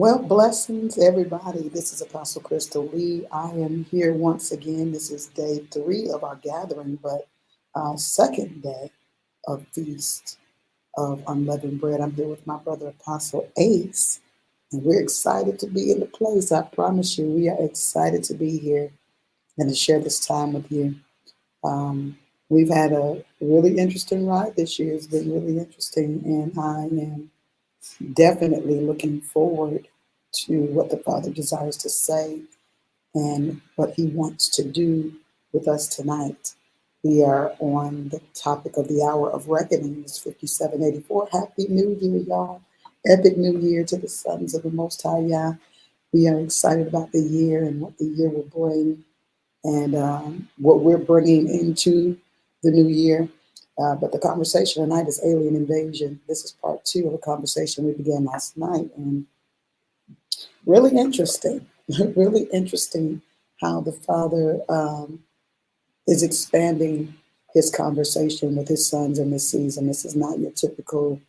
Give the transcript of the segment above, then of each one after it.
Well, blessings, everybody. This is Apostle Crystal Lee. I am here once again. This is day 3 of our gathering, but second day of Feast of Unleavened Bread. I'm here with my brother Apostle Ace, and we're excited to be in the place. I promise you, we are excited to be here and to share this time with you. We've had a really interesting ride this year. It's been really interesting, and I am definitely looking forward to what the Father desires to say and what He wants to do with us tonight. We are on the topic of the hour of reckoning. It's 5784. Happy New Year, y'all. Epic New Year to the sons of the Most High YAH. We are excited about the year and what the year will bring and what we're bringing into the new year. But the conversation tonight is alien invasion. This is part 2 of a conversation we began last night. And really interesting, really interesting how the Father is expanding His conversation with His sons in this season. This is not your typical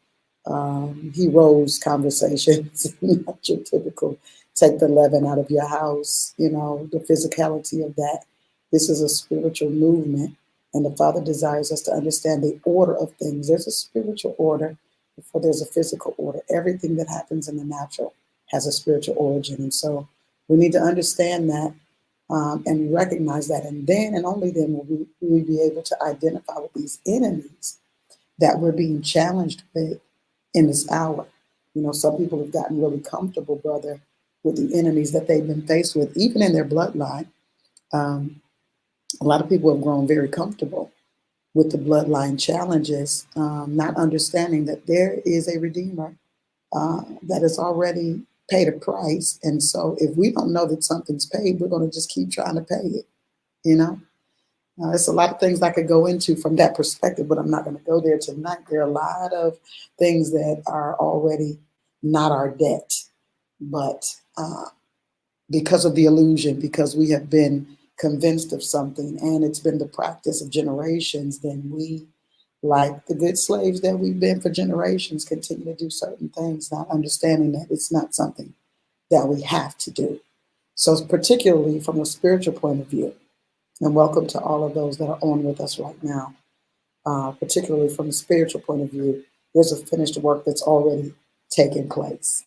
heroes conversations, not your typical take the leaven out of your house, the physicality of that. This is a spiritual movement. And the Father desires us to understand the order of things. There's a spiritual order before there's a physical order. Everything that happens in the natural has a spiritual origin. And so we need to understand that and recognize that. And then and only then will we be able to identify with these enemies that we're being challenged with in this hour. Some people have gotten really comfortable, brother, with the enemies that they've been faced with, even in their bloodline. A lot of people have grown very comfortable with the bloodline challenges, not understanding that there is a Redeemer that has already paid a price. And so if we don't know that something's paid, we're going to just keep trying to pay it, There's a lot of things I could go into from that perspective, but I'm not going to go there tonight. There are a lot of things that are already not our debt, but because of the illusion, because we have been convinced of something and it's been the practice of generations, then we, like the good slaves that we've been for generations, continue to do certain things, not understanding that it's not something that we have to do. So particularly from a spiritual point of view, and welcome to all of those that are on with us right now, particularly from a spiritual point of view, there's a finished work that's already taken place.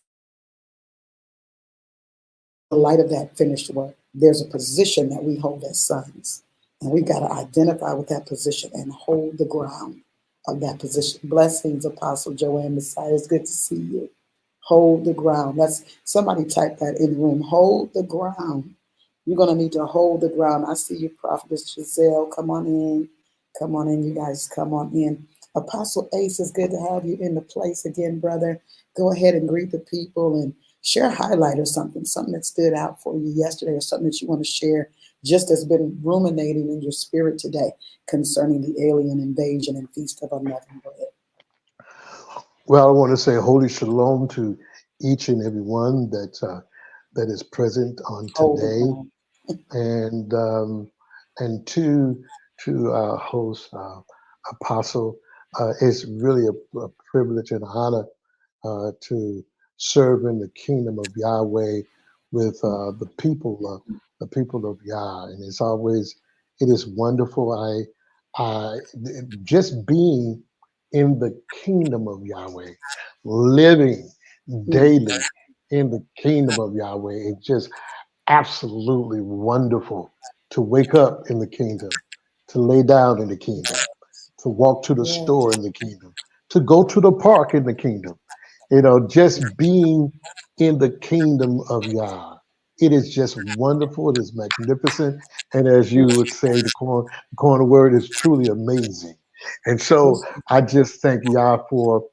In light of that finished work, there's a position that we hold as sons, and we've got to identify with that position and hold the ground of that position. Blessings, Apostle Joanne Messiah. It's good to see you. Hold the ground. Somebody type that in the room. Hold the ground. You're going to need to hold the ground. I see you, Prophetess Giselle. Come on in. Come on in, you guys. Come on in. Apostle Ace, it's good to have you in the place again, brother. Go ahead and greet the people and share a highlight or something that stood out for you yesterday or something that you want to share just has been ruminating in your spirit today concerning the alien invasion and Feast of Unleavened Bread. Well, I want to say holy shalom to each and every one that is present on today, and to our host, Apostle. It's really a privilege and honor to serve in the kingdom of Yahweh with the people of Yah, and it is wonderful. I just being in the kingdom of Yahweh, living daily in the kingdom of Yahweh. It's just absolutely wonderful to wake up in the kingdom, to lay down in the kingdom, to walk to the store in the kingdom, to go to the park in the kingdom. Just being in the kingdom of Yah. It is just wonderful. It is magnificent. And as you would say, the corner word is truly amazing. And so I just thank Yah for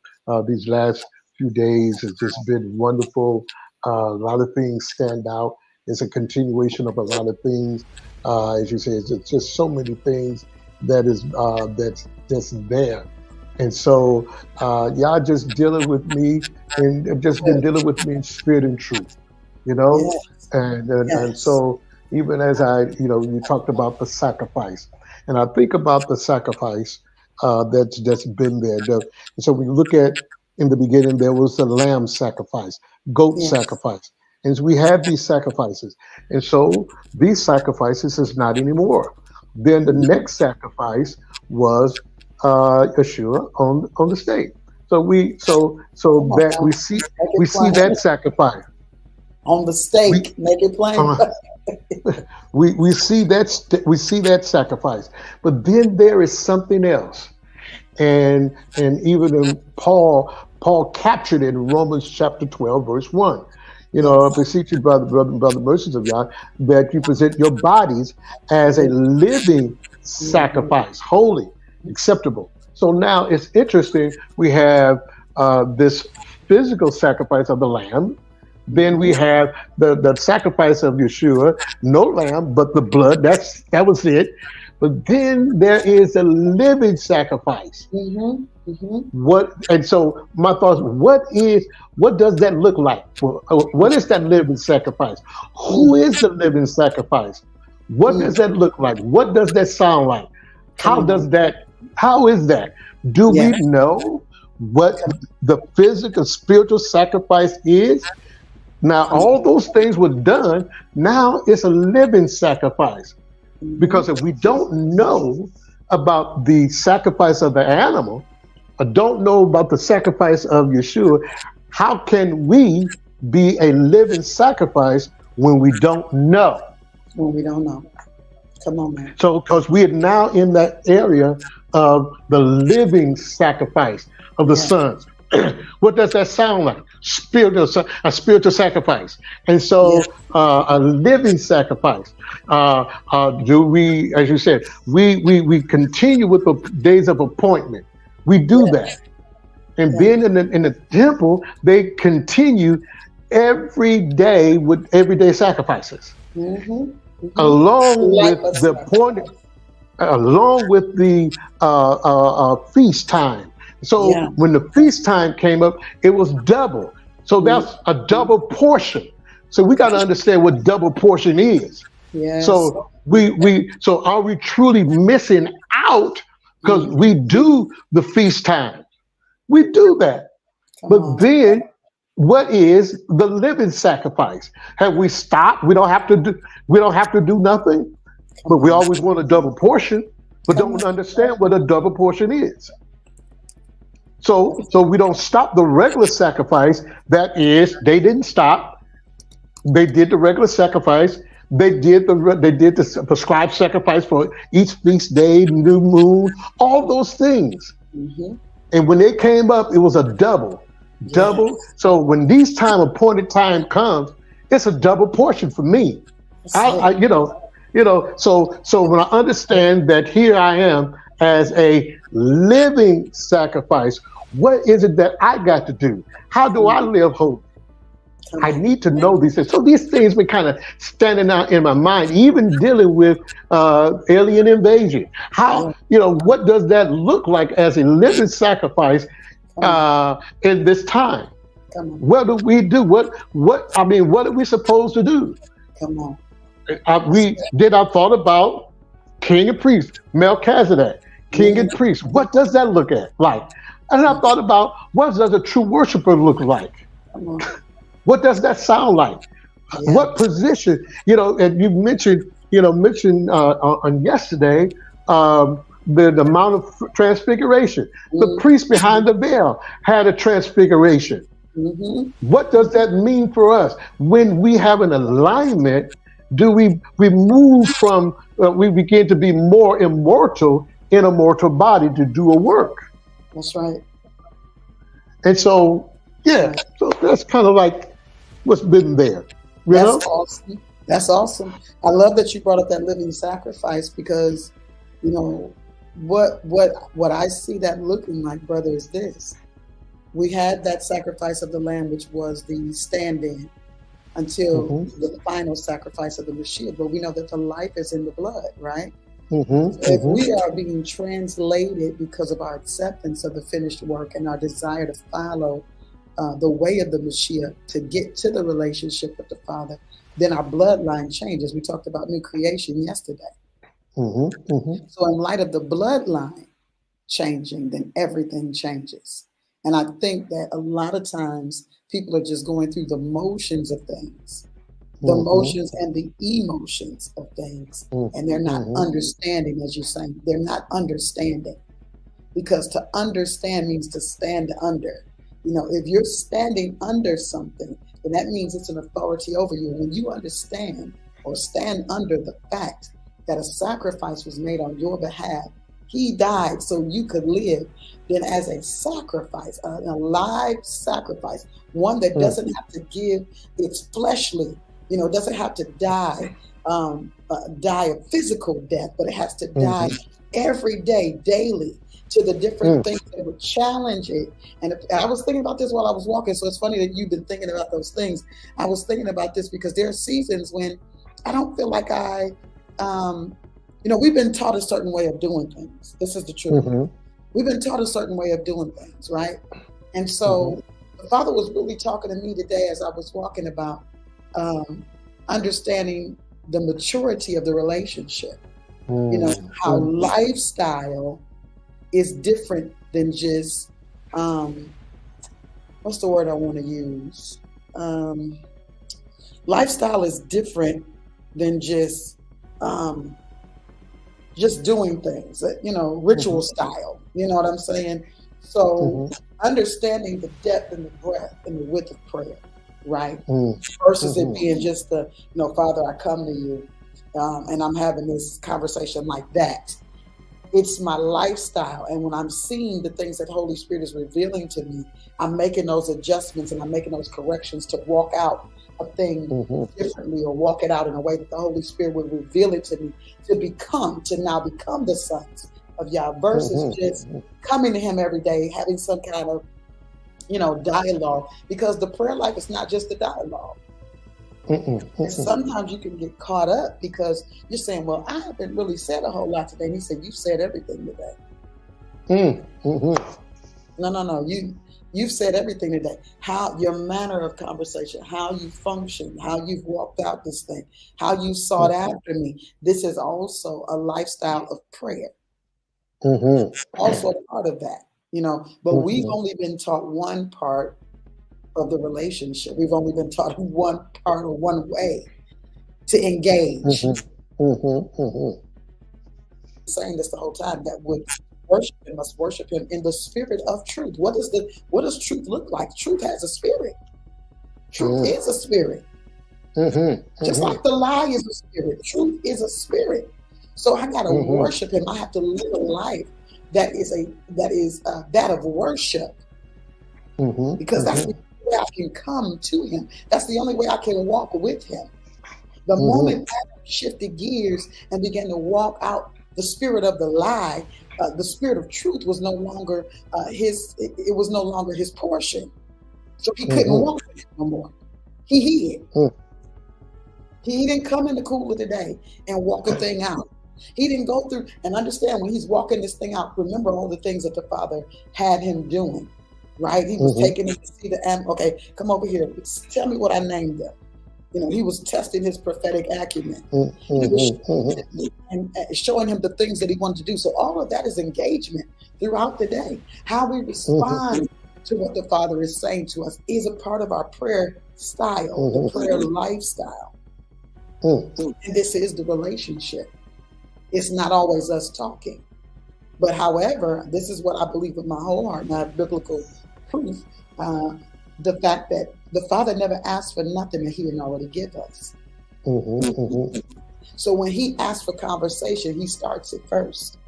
these last few days. It's just been wonderful. A lot of things stand out. It's a continuation of a lot of things. As you say, it's just so many things that's there. And so y'all just dealing with me and just been dealing with me in spirit and truth, And so even as you talked about the sacrifice, and I think about the sacrifice that's been there. And so we look at In the beginning, there was a lamb sacrifice, goat Yes. sacrifice. And so we have these sacrifices. And so these sacrifices is not anymore. Then the Mhm. next sacrifice was Yeshua on the stake. So Come on that now. Make we it see plain. that sacrifice. On the We stake, make it plain. uh, we see we see that sacrifice. But then there is something else. And even in Paul captured it in Romans chapter 12, verse 1. You know, I Yes. beseech you, brother, mercies of God, that you present your bodies as a living Mhm. sacrifice, holy, acceptable. So now it's interesting. We have this physical sacrifice of the lamb. Then Mhm. we have the sacrifice of Yeshua, no lamb, but the blood. That was it. But then there is a living sacrifice. Mhm. Mhm. What and so my thoughts, what does that look like? What is that living sacrifice? Who Mhm. is the living sacrifice? What Mm. does that look like? What does that sound like? Come How on. does that how is that? Do we Yes. know what Come, the physical spiritual sacrifice is? Now come all on. those things were done. Now it's a living sacrifice. Mhm. Because if we don't know about the sacrifice of the animal, or don't know about the sacrifice of Yeshua, how can we be a living sacrifice when we don't know? When we don't know. Come on, man. So, because we are now in that area of the living sacrifice of the Yes. sons. What does that sound like? A spiritual sacrifice. And Yes. so, a living sacrifice. Do we, as you said, we continue with the days of appointment. We do that. Yes. And Yes. then in the temple, they continue every day with everyday sacrifices, Mhm. Mhm. along with Lightless the point, sacrifice. along with the feast time. Yeah. So when the feast time came up, it was double. So Mhm. that's a double portion. So we got to Come. understand what double portion is. Yes. So so are we truly missing out because Mm. we do the feast time? We do that. Come But on. then what is the living sacrifice? Have we stopped? We don't have to do nothing, Come but we on. always want a double portion, but Come don't on. understand what a double portion is. So we don't stop the regular sacrifice. That is, they didn't stop. They did the regular sacrifice. They did the prescribed sacrifice for each feast day, new moon, all those things. Mhm. And when they came up, it was a double, double. Yes. So when these appointed time comes, it's a double portion for me. That's I it. so when I understand that here I am as a living sacrifice, what is it that I got to do? How do I Mm. live holy? Come I on. need to know these things. So these things been kind of standing out in my mind, even dealing with alien invasion. Yeah. What does that look like as a living sacrifice Come on. in this time? Come on. What do we do? What are we supposed to do? Come on. That's We did. I thought about king and priest, Melchizedek, king it. and priest. What does that look like? And I Mhm. thought about what does a true worshiper look like? Come on. What does that sound like? Yeah. What position? And you mentioned on yesterday the amount of transfiguration. The Mm. priest behind the veil had a transfiguration. Mhm. What does that mean for us? When we have an alignment, do we move from we begin to be more immortal in a mortal body to do a work? That's right. And so, That's yeah, right. so that's kind of like what's been there, you That's know? awesome. That's awesome. I love that you brought up that living sacrifice because, you know, what I see that looking like, brother, is this. We had that sacrifice of the lamb, which was the stand-in until hmm the final sacrifice of the Mashiach. But we know that the life is in the blood, right? hmm So if hmm we are being translated because of our acceptance of the finished work and our desire to follow the way of the Mashiach to get to the relationship with the Father, then our bloodline changes. We talked about new creation yesterday. hmm hmm So in light of the bloodline changing, then everything changes. And I think that a lot of times people are just going through the motions of things, the Mm-hmm. motions and the emotions of things, and they're not Mm-hmm. understanding, as you're saying, they're not understanding. Because to understand means to stand under. If you're standing under something, then that means it's an authority over you. When you understand or stand under the fact that a sacrifice was made on your behalf, he died so you could live, then as a sacrifice, an alive sacrifice, one that doesn't have to give its fleshly, doesn't have to die, die a physical death, but it has to die every day, daily, to the different things that would challenge it. And I was thinking about this while I was walking. So it's funny that you've been thinking about those things. I was thinking about this because there are seasons when I don't feel like we've been taught a certain way of doing things. This is the truth. We've been taught a certain way of doing things, right? And so the Father was really talking to me today as I was walking about understanding the maturity of the relationship. How lifestyle is different than just what's the word I want to use? Lifestyle is different than just doing things, ritual style. You know what I'm saying? So understanding the depth and the breadth and the width of prayer, right? Versus it being just the, Father, I come to you and I'm having this conversation like that. It's my lifestyle. And when I'm seeing the things that Holy Spirit is revealing to me, I'm making those adjustments and I'm making those corrections to walk out a thing differently, or walk it out in a way that the Holy Spirit will reveal it to me to now become the sons of Yah, versus just coming to him every day, having some kind of, dialogue, because the prayer life is not just the dialogue. And sometimes you can get caught up because you're saying, well, I haven't really said a whole lot today. And he said, you've said everything today. No. You've said everything today. How your manner of conversation, how you function, how you've walked out this thing, how you sought after me. This is also a lifestyle of prayer. Also a part of that, but we've only been taught one part of the relationship. We've only been taught one part or one way to engage. Saying this the whole time, that would worship him must worship him in the spirit of truth. What does truth look like? Truth has a spirit. Truth is a spirit. Just like the lie is a spirit, truth is a spirit. So I gotta worship him. I have to live a life that is that of worship, because that's the way I can come to him. That's the only way I can walk with him. The moment I shifted gears and began to walk out the spirit of the lie, the spirit of truth was no longer it was no longer his portion. So he couldn't walk with it no more. He hid. He didn't come in the cool of the day and walk a thing out. He didn't go through and understand when he's walking this thing out. Remember all the things that the Father had him doing, right? He was taking him to see the animal. Okay, come over here. Tell me what I named them. He was testing his prophetic acumen. He was and showing him the things that he wanted to do. So all of that is engagement throughout the day. How we respond to what the Father is saying to us is a part of our prayer style, the prayer lifestyle. And this is the relationship. It's not always us talking. But however, this is what I believe with my whole heart, and I have biblical proof, the fact that the Father never asked for nothing that he didn't already give us. So when he asks for conversation, he starts it first.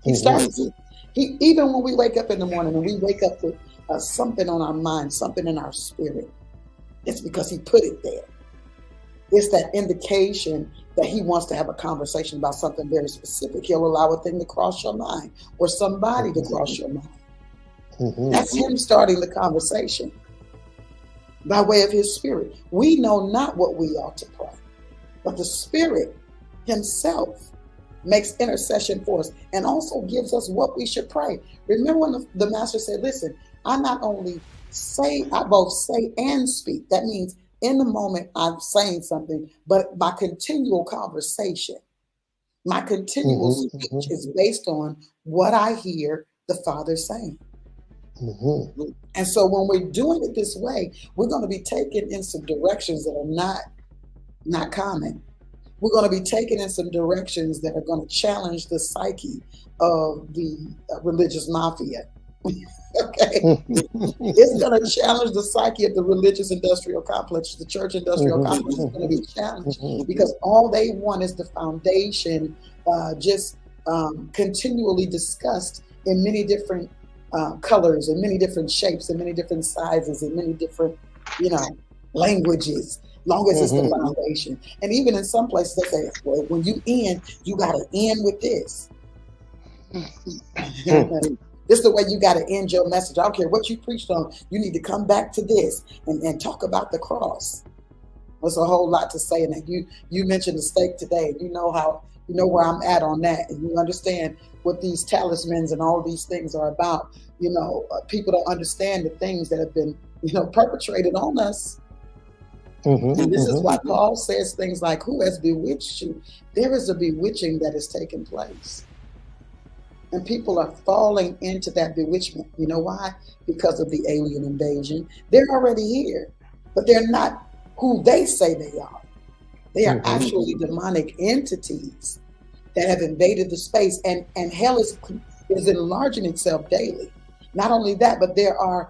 He starts it. Even when we wake up in the morning and we wake up with something on our mind, something in our spirit, it's because he put it there. It's that indication that he wants to have a conversation about something very specific. He'll allow a thing to cross your mind or somebody to cross your mind. That's him starting the conversation by way of his spirit. We know not what we ought to pray, but the Spirit himself makes intercession for us and also gives us what we should pray. Remember when the Master said, listen, I both say and speak. That means in the moment I'm saying something, but my continual conversation, my continual speech is based on what I hear the Father saying. Mm-hmm. And so when we're doing it this way, we're going to be taken in some directions that are not common. We're going to be taken in some directions that are going to challenge the psyche of the religious mafia. Okay. It's going to challenge the psyche of the religious industrial complex, the church industrial complex is going to be challenged because all they want is the foundation just continually discussed in many different colors and many different shapes and many different sizes and many different, languages, long as it's the foundation. And even in some places they say, well, when you end, you got to end with this. This is the way you got to end your message. I don't care what you preached on. You need to come back to this and talk about the cross. There's a whole lot to say in that. You mentioned the stake today. You know where I'm at on that, and you understand what these talismans and all these things are about. People don't understand the things that have been perpetrated on us. And this is why Paul says things like, "Who has bewitched you?" There is a bewitching that has taken place. And people are falling into that bewitchment. You know why? Because of the alien invasion. They're already here, but they're not who they say they are. They are actually demonic entities that have invaded the space, and hell is enlarging itself daily. Not only that, but there are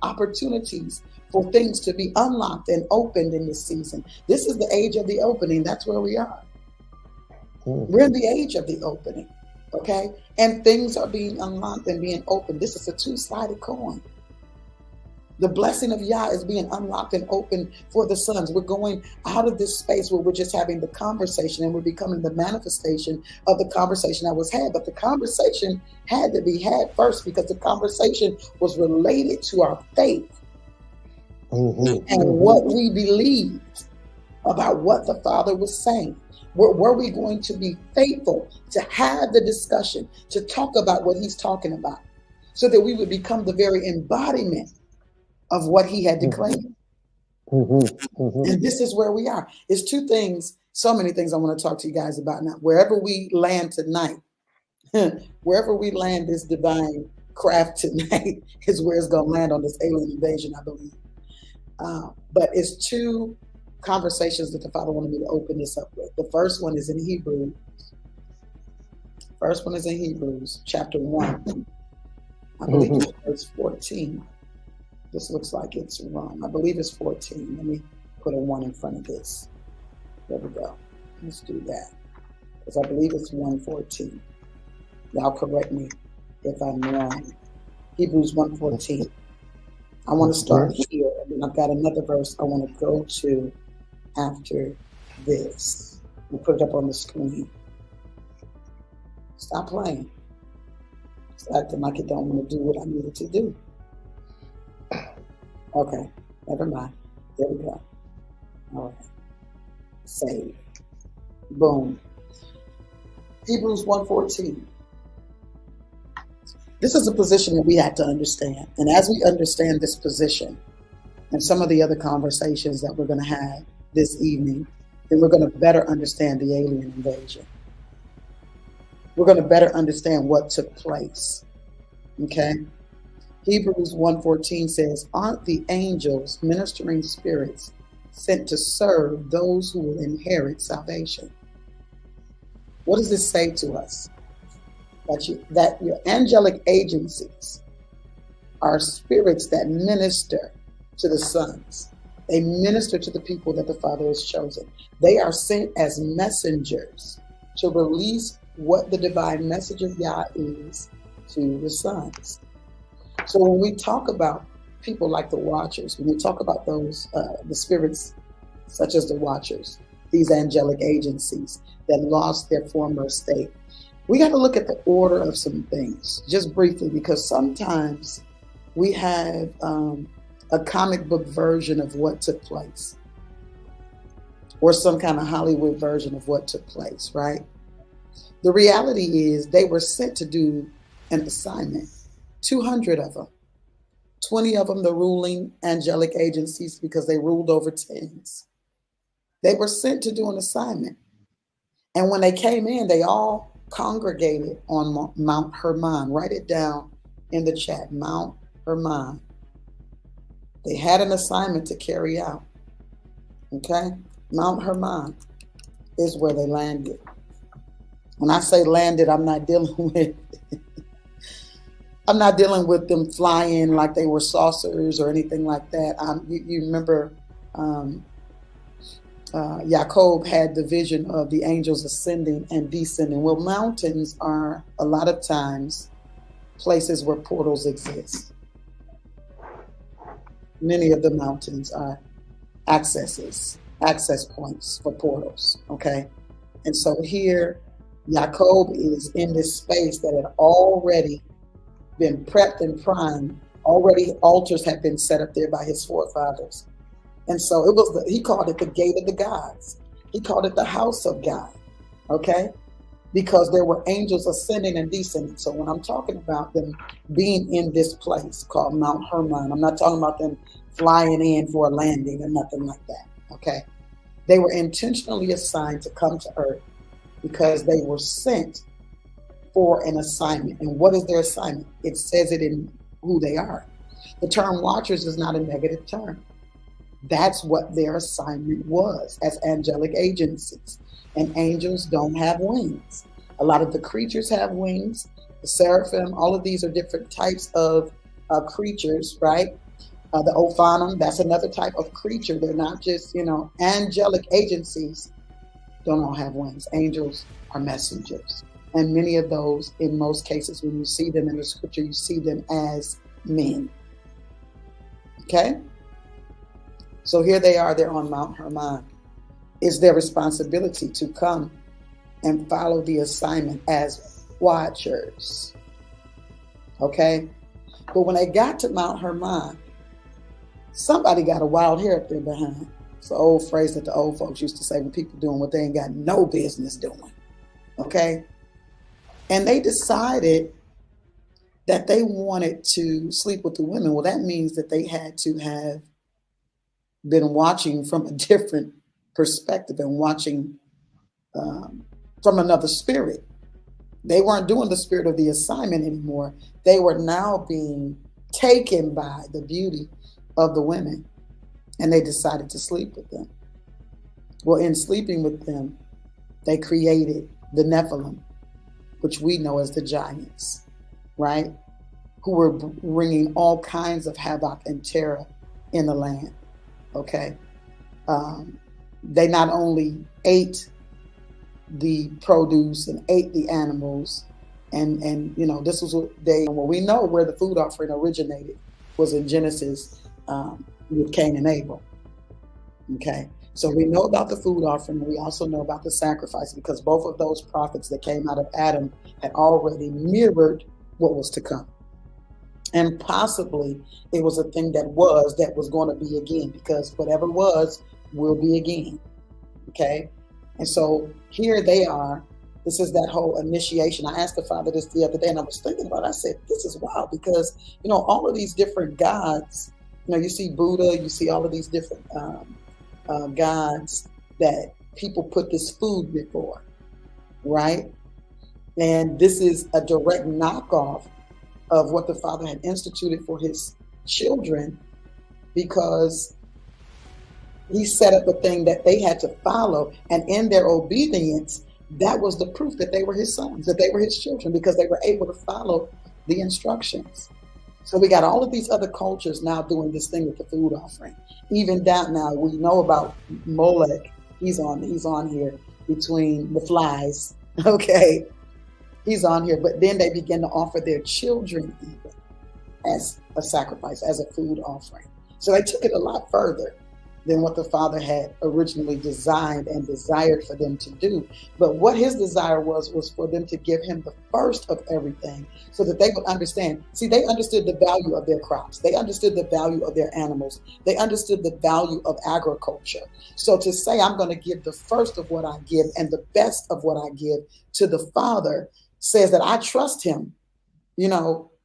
opportunities for things to be unlocked and opened in this season. This is the age of the opening. That's where we are. We're in the age of the opening. Okay, and things are being unlocked and being opened. This is a two-sided coin. The blessing of YAH is being unlocked and opened for the sons. We're going out of this space where we're just having the conversation and we're becoming the manifestation of the conversation that was had. But the conversation had to be had first because the conversation was related to our faith and what we believed about what the Father was saying. Were we going to be faithful to have the discussion, to talk about what he's talking about, so that we would become the very embodiment of what he had declared? And this is where we are. It's two things, so many things I want to talk to you guys about now. Wherever we land tonight, wherever we land this divine craft tonight is where it's going to land on this alien invasion, I believe. But it's two conversations that the Father wanted me to open this up with. The first one is in Hebrews. Chapter 1. I believe it's verse 14. This looks like it's wrong. I believe it's 14. Let me put a 1 in front of this. There we go. Let's do that. Because I believe it's 1:14. Y'all correct me if I'm wrong. Hebrews 1:14. I want to start here, and then I've got another verse I want to go to after this. We'll put it up on the screen. Stop playing. It's acting like it don't want to do what I need it to do. Okay, never mind. There we go. All right. Save. Boom. Hebrews 1:14. This is a position that we have to understand. And as we understand this position and some of the other conversations that we're going to have this evening, then we're going to better understand the alien invasion. We're going to better understand what took place. Okay? Hebrews 1:14 says, "Aren't the angels ministering spirits sent to serve those who will inherit salvation?" What does this say to us? That your angelic agencies are spirits that minister to the sons. They minister to the people that the Father has chosen. They are sent as messengers to release what the divine message of YAH is to the sons. So when we talk about people like the Watchers, when we talk about those, the spirits such as the Watchers, these angelic agencies that lost their former state, we got to look at the order of some things just briefly, because sometimes we have a comic book version of what took place, or some kind of Hollywood version of what took place, right? The reality is they were sent to do an assignment, 200 of them, 20 of them, the ruling angelic agencies, because they ruled over tens. They were sent to do an assignment. And when they came in, they all congregated on Mount Hermon. Write it down in the chat, Mount Hermon. They had an assignment to carry out. Okay? Mount Hermon is where they landed. When I say landed, I'm not dealing with them flying like they were saucers or anything like that. You remember Jacob had the vision of the angels ascending and descending. Well, mountains are a lot of times places where portals exist. Many of the mountains are access points for portals, okay? And so here, Jacob is in this space that had already been prepped and primed. Already altars had been set up there by his forefathers. And so he called it the gate of the gods. He called it the house of God, okay? Because there were angels ascending and descending. So when I'm talking about them being in this place called Mount Hermon, I'm not talking about them flying in for a landing or nothing like that, okay? They were intentionally assigned to come to earth because they were sent for an assignment. And what is their assignment? It says it in who they are. The term watchers is not a negative term. That's what their assignment was as angelic agencies. And angels don't have wings. A lot of the creatures have wings. The seraphim, all of these are different types of creatures, right? The Ophanim, that's another type of creature. They're not just, angelic agencies don't all have wings. Angels are messengers. And many of those, in most cases, when you see them in the scripture, you see them as men. Okay? So here they are, they're on Mount Hermon. It's their responsibility to come and follow the assignment as watchers. Okay? But when they got to Mount Hermon, somebody got a wild hair up there behind. It's an old phrase that the old folks used to say when people doing what they ain't got no business doing. Okay? And they decided that they wanted to sleep with the women. Well, that means that they had to have been watching from a different perspective and watching from another spirit. They weren't doing the spirit of the assignment anymore. They were now being taken by the beauty of the women, and they decided to sleep with them. Well, in sleeping with them, they created the Nephilim, which we know as the giants, right? Who were bringing all kinds of havoc and terror in the land, okay? They not only ate the produce and ate the animals, and this was what we know where the food offering originated was in Genesis with Cain and Abel, okay? So we know about the food offering. We also know about the sacrifice because both of those prophets that came out of Adam had already mirrored what was to come. And possibly it was a thing that was going to be again, because whatever was will be again. Okay. And so here they are. This is that whole initiation. I asked the Father this the other day and I was thinking about it. I said, this is wild because, all of these different gods, you see Buddha, you see all of these different gods that people put this food before, right? And this is a direct knockoff of what the Father had instituted for his children, because he set up a thing that they had to follow, and in their obedience, that was the proof that they were his sons, that they were his children, because they were able to follow the instructions. So we got all of these other cultures now doing this thing with the food offering. Even that now, we know about Molech. He's on here between the flies. Okay. He's on here. But then they begin to offer their children even as a sacrifice, as a food offering. So they took it a lot further than what the Father had originally designed and desired for them to do. But what his desire was for them to give him the first of everything so that they would understand. See, they understood the value of their crops. They understood the value of their animals. They understood the value of agriculture. So to say, I'm going to give the first of what I give and the best of what I give to the Father says that I trust him,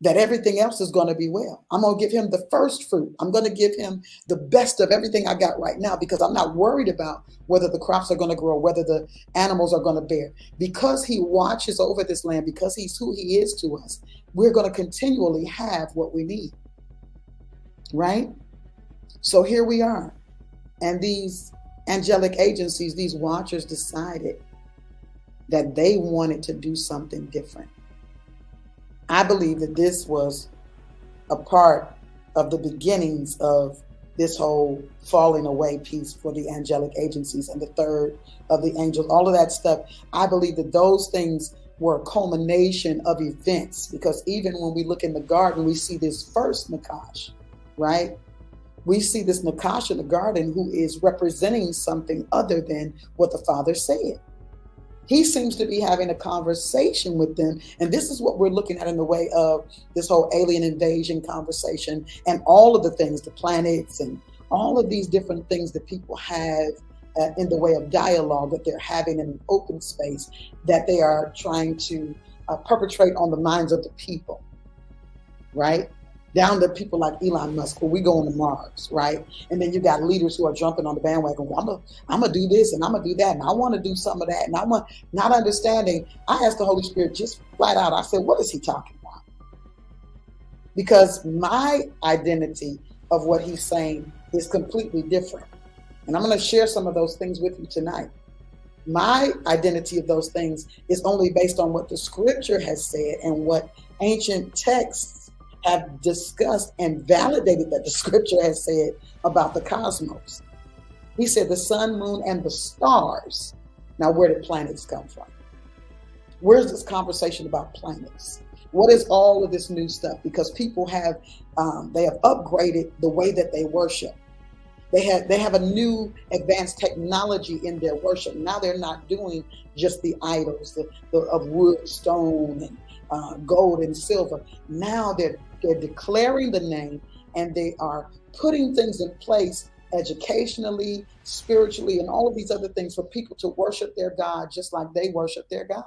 that everything else is going to be well. I'm going to give him the first fruit. I'm going to give him the best of everything I got right now, because I'm not worried about whether the crops are going to grow, whether the animals are going to bear. Because he watches over this land, because he's who he is to us, we're going to continually have what we need. right? So here we are. And these angelic agencies, these watchers, decided that they wanted to do something different. I believe that this was a part of the beginnings of this whole falling away piece for the angelic agencies and the third of the angels, all of that stuff. I believe that those things were a culmination of events, because even when we look in the garden, we see this first Nakash, right? We see this Nakash in the garden who is representing something other than what the Father said. He seems to be having a conversation with them. And this is what we're looking at in the way of this whole alien invasion conversation and all of the things, the planets and all of these different things that people have in the way of dialogue that they're having in an open space that they are trying to perpetrate on the minds of the people, right? Down to people like Elon Musk, where we going to Mars, right? And then you got leaders who are jumping on the bandwagon. Well, I'm gonna do this and I'm gonna do that, and I want to do some of that, and I want, not understanding. I asked the Holy Spirit just flat out. I said, "What is he talking about?" Because my identity of what he's saying is completely different, and I'm going to share some of those things with you tonight. My identity of those things is only based on what the Scripture has said and what ancient texts have discussed and validated that the Scripture has said about the cosmos. He said the sun, moon, and the stars. Now, where did planets come from? Where's this conversation about planets? What is all of this new stuff? Because people have, they have upgraded the way that they worship. They have a new advanced technology in their worship. Now they're not doing just the idols of wood, stone, and gold and silver. Now they're declaring the name, and they are putting things in place educationally, spiritually, and all of these other things for people to worship their God just like they worship their God.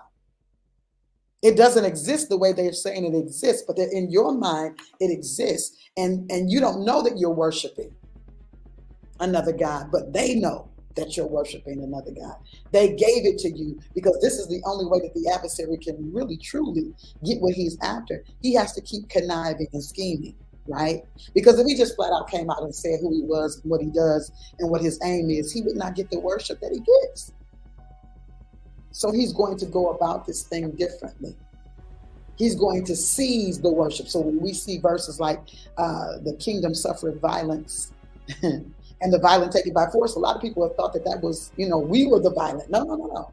It doesn't exist the way they're saying it exists, but in your mind, it exists. And you don't know that you're worshiping another God, but they know that you're worshiping another God. They gave it to you because this is the only way that the adversary can really, truly get what he's after. He has to keep conniving and scheming, right? Because if he just flat out came out and said who he was, what he does, and what his aim is, he would not get the worship that he gets. So he's going to go about this thing differently. He's going to seize the worship. So when we see verses like the kingdom suffered violence and the violent take it by force, a lot of people have thought that that was, we were the violent. No.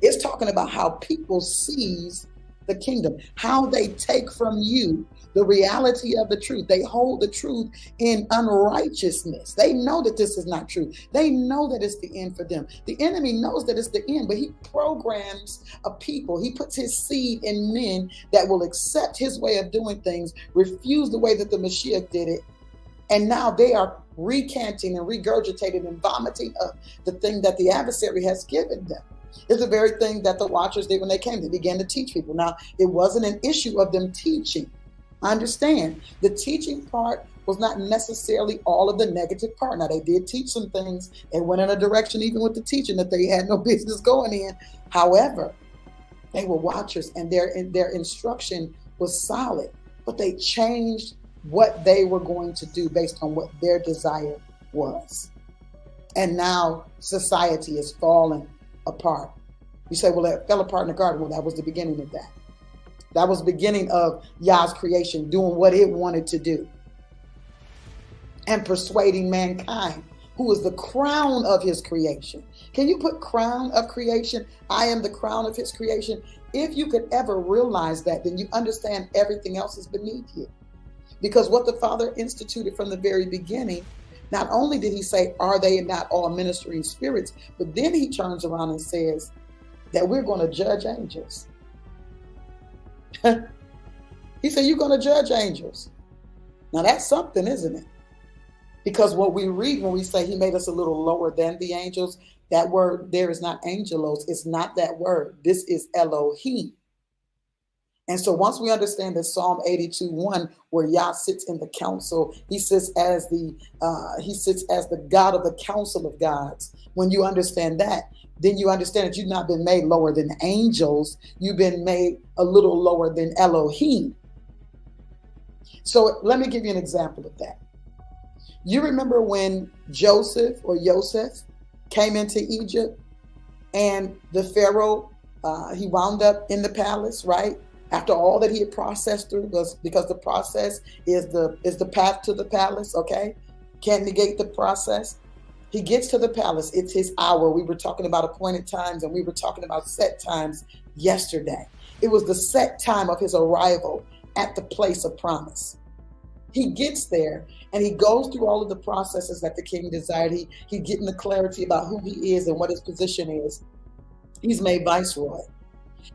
It's talking about how people seize the kingdom, how they take from you the reality of the truth. They hold the truth in unrighteousness. They know that this is not true. They know that it's the end for them. The enemy knows that it's the end, but he programs a people. He puts his seed in men that will accept his way of doing things, refuse the way that the Mashiach did it. And now they are recanting and regurgitating and vomiting up the thing that the adversary has given them. It's the very thing that the watchers did when they came. They began to teach people. Now, it wasn't an issue of them teaching. I understand. The teaching part was not necessarily all of the negative part. Now, they did teach some things. They went in a direction, even with the teaching, that they had no business going in. However, they were watchers, and their instruction was solid. But they changed what they were going to do based on what their desire was. And now society is falling apart. You say, well, that fell apart in the garden. Well, that was the beginning of that. That was the beginning of Yah's creation, doing what it wanted to do and persuading mankind, who is the crown of his creation. Can you put crown of creation? I am the crown of his creation. If you could ever realize that, then you understand everything else is beneath you. Because what the Father instituted from the very beginning, not only did he say, are they not all ministering spirits, but then he turns around and says that we're going to judge angels. He said, you're going to judge angels. Now that's something, isn't it? Because what we read when we say he made us a little lower than the angels, that word there is not angelos. It's not that word. This is Elohim. And so once we understand that Psalm 82:1, where Yah sits in the council, he sits as the God of the council of gods. When you understand that, then you understand that you've not been made lower than angels. You've been made a little lower than Elohim. So let me give you an example of that. You remember when Joseph came into Egypt, and the Pharaoh, he wound up in the palace, right? After all that he had processed through, was because the process is the path to the palace, okay? Can't negate the process. He gets to the palace. It's his hour. We were talking about appointed times, and we were talking about set times yesterday. It was the set time of his arrival at the place of promise. He gets there and he goes through all of the processes that the king desired. He's getting the clarity about who he is and what his position is. He's made viceroy.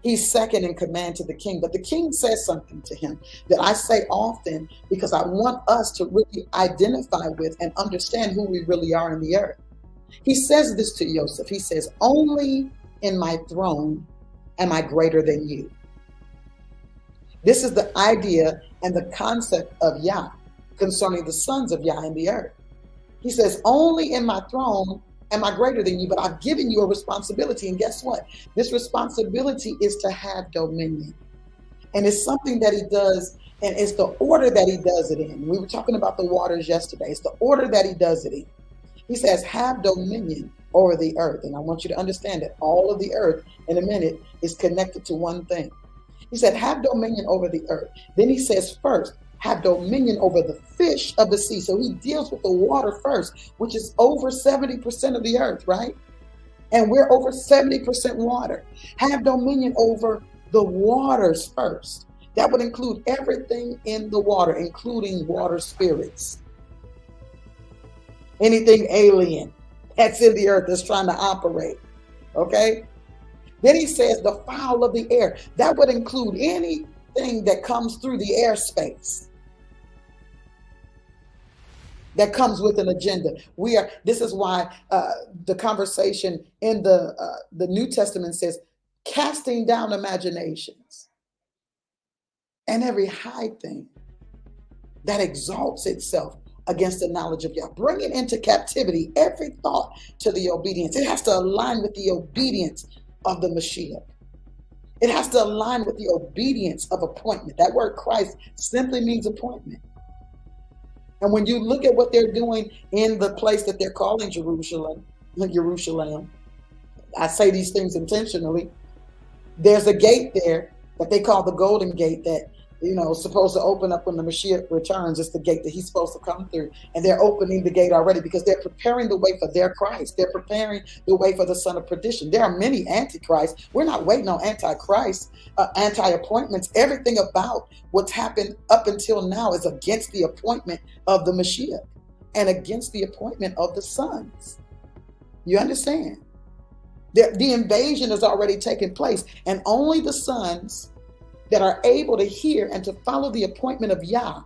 He's second in command to the king. But the king says something to him that I say often because I want us to really identify with and understand who we really are in the earth. He says this to Joseph. He says, only in my throne am I greater than you. This is the idea and the concept of YAH concerning the sons of YAH in the earth. He says, only in my throne am I greater than you, but I've given you a responsibility. And guess what? This responsibility is to have dominion. And it's something that he does, and it's the order that he does it in. We were talking about the waters yesterday. It's the order that he does it in. He says, have dominion over the earth. And I want you to understand that all of the earth in a minute is connected to one thing. He said, have dominion over the earth. Then he says, first, have dominion over the fish of the sea. So he deals with the water first, which is over 70% of the earth, right? And we're over 70% water. Have dominion over the waters first. That would include everything in the water, including water spirits. Anything alien that's in the earth that's trying to operate, okay? Then he says the fowl of the air. That would include anything that comes through the airspace, that comes with an agenda. This is why the conversation in the New Testament says, casting down imaginations and every high thing that exalts itself against the knowledge of Yah. Bring it into captivity, every thought to the obedience. It has to align with the obedience of the Mashiach. It has to align with the obedience of appointment. That word Christ simply means appointment. And when you look at what they're doing in the place that they're calling Jerusalem, I say these things intentionally. There's a gate there that they call the Golden Gate that, is supposed to open up when the Mashiach returns. It's the gate that he's supposed to come through. And they're opening the gate already because they're preparing the way for their Christ. They're preparing the way for the son of perdition. There are many antichrists. We're not waiting on antichrist, anti-appointments. Everything about what's happened up until now is against the appointment of the Mashiach and against the appointment of the sons. You understand? The invasion has already taken place, and only the sons that are able to hear and to follow the appointment of Yah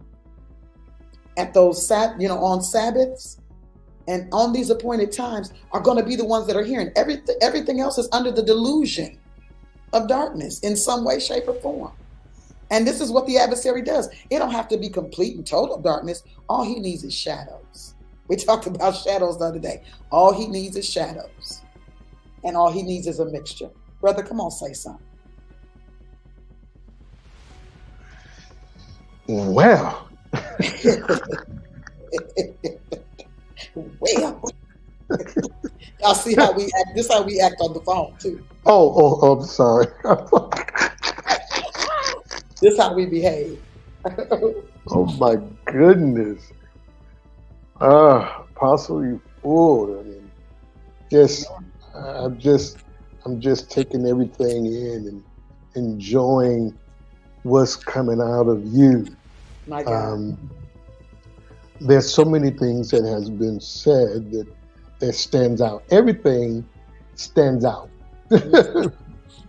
at those, on Sabbaths and on these appointed times are going to be the ones that are hearing. Everything else is under the delusion of darkness in some way, shape, or form. And this is what the adversary does. It don't have to be complete and total darkness. All he needs is shadows. We talked about shadows the other day. All he needs is shadows. And all he needs is a mixture. Brother, come on, say something. Well. Well. Y'all see how we act. This is how we act on the phone, too. Oh, I'm sorry. This is how we behave. Oh, my goodness. Apostle, you fooled. I mean, I'm just taking everything in and enjoying what's coming out of you. My God. There's so many things that has been said that stands out. Everything stands out.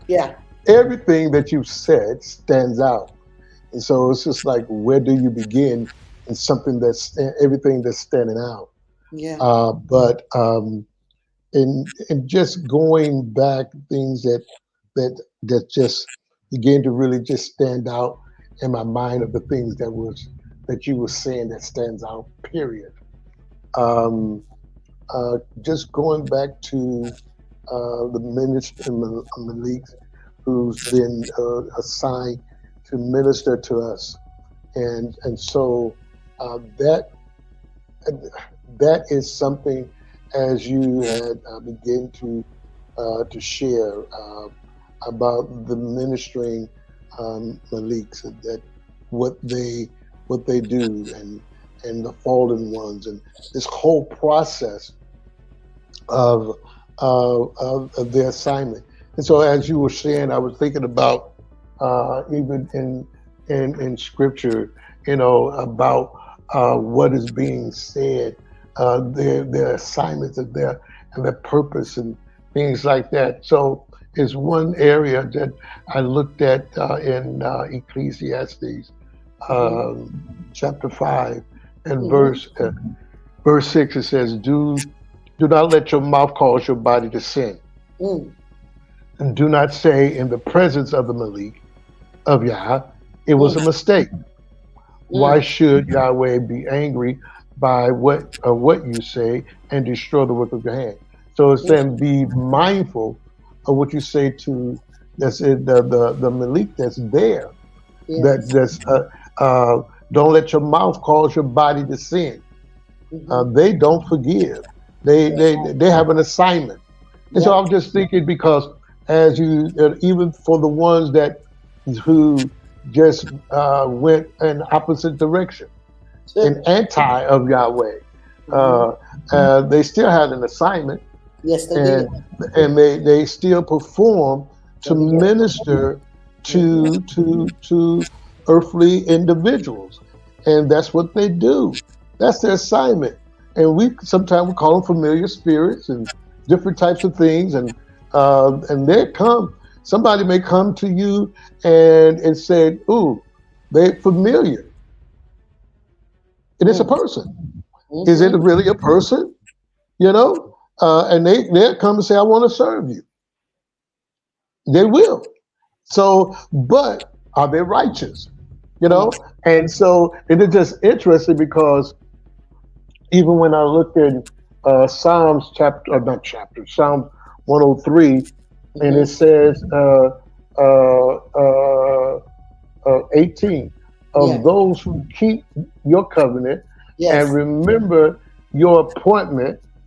Yeah. Everything that you've said stands out. And so it's just like, where do you begin in something everything that's standing out? Yeah. But in just going back, things that just begin to really just stand out in my mind of the things that you were saying that stands out, period. Just going back to the minister Malik, who's been assigned to minister to us, and so that that is something, as you had begun to share about the ministering Maliks, that what they do, and the fallen ones, and this whole process of their assignment. And so, as you were saying, I was thinking about even in scripture, about what is being said, their assignments and their purpose and things like that. So it's one area that I looked at in Ecclesiastes chapter 5 and verse 6. It says, "Do not let your mouth cause your body to sin, and do not say in the presence of the Malik of Yah, it was a mistake. Why should Yahweh be angry by what you say and destroy the work of your hand?" So it's saying, be mindful of what you say to the Malik that's there. That's don't let your mouth cause your body to sin. They don't forgive. They have an assignment. And so I'm just thinking, because as you, even for the ones who just went in opposite direction, an anti of Yahweh, they still had an assignment. Yes, they did. And they still perform to minister to earthly individuals, and that's what they do. That's their assignment. And sometimes we call them familiar spirits and different types of things, and somebody may come to you and say, "Ooh, they're familiar." And it's a person. Is it really a person? And they'll come and say, "I want to serve you." They will. So, but are they righteous? And so it's just interesting, because even when I looked in Psalms Psalm 103, and it says 18, of those who keep your covenant and remember your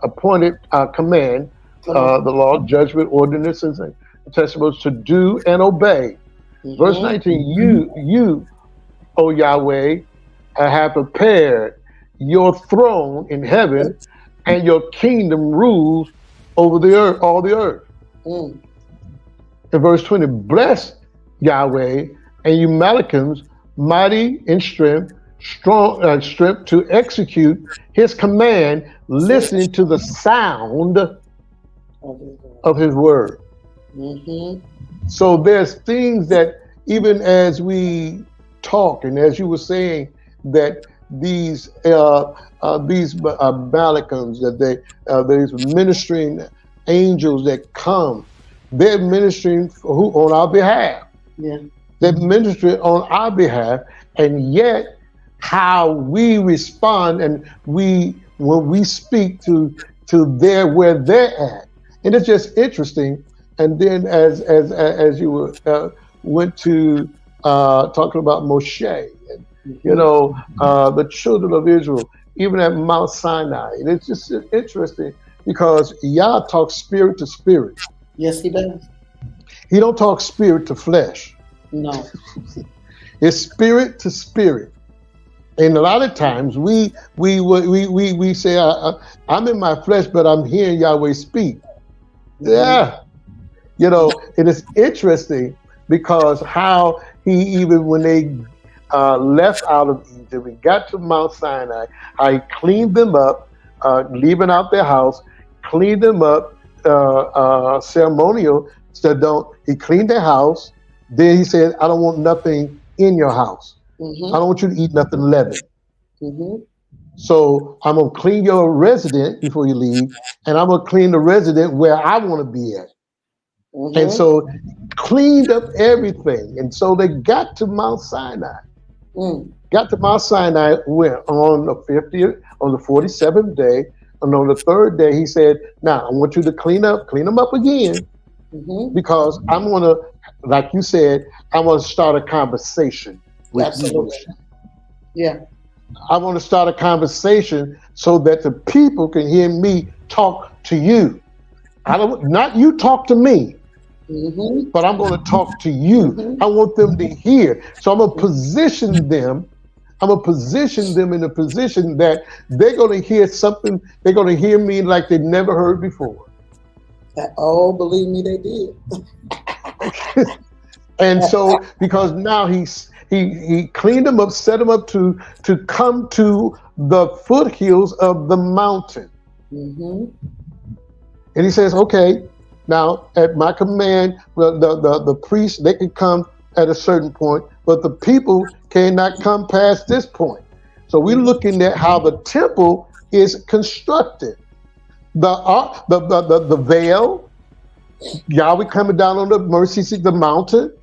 appointed command, the law, judgment, ordinances, and testaments, to do and obey. Verse 19, you, O Yahweh, have prepared your throne in heaven, and your kingdom rules over the earth, all the earth. In verse 20, bless Yahweh, and you Malikims, mighty in strength, strong strength to execute his command, listening to the sound of his word. So there's things that, even as we talk, and as you were saying, that these Malikams, that these ministering angels that come, they're ministering on our behalf. They're ministering on our behalf, and yet how we respond, and when we speak to where they're at, and it's just interesting. And then as you went to talking about Moshe, and the children of Israel, even at Mount Sinai, and it's just interesting, because Yah talks spirit to spirit. Yes, he does. He don't talk spirit to flesh. No. It's spirit to spirit. And a lot of times we say, I'm in my flesh, but I'm hearing Yahweh speak. Yeah. It is interesting, because how he, even when they left out of Egypt and got to Mount Sinai, how he cleaned them up, leaving out their house, cleaned them up, ceremonial. So he cleaned their house. Then he said, "I don't want nothing in your house. I don't want you to eat nothing leavened. So I'm going to clean your resident before you leave, and I'm going to clean the resident where I want to be at." And so cleaned up everything. And so they got to Mount Sinai. Got to Mount Sinai on the 47th day, and on the third day he said, "Now I want you to clean them up again, because I'm going to, like you said, I want to start a conversation with you." Yeah. I want to start a conversation so that the people can hear me talk to you. I don't, not you talk to me, but I'm going to talk to you. I want them to hear. So I'm going to position them. I'm going to position them in a position that they're going to hear something. They're going to hear me like they never heard before. Oh, believe me, they did. And so, because now he cleaned them up, set them up to come to the foothills of the mountain. And he says, okay, now at my command, the priests, they can come at a certain point, but the people cannot come past this point. So we're looking at how the temple is constructed. The veil, Yahweh coming down on the mercy seat, the mountain.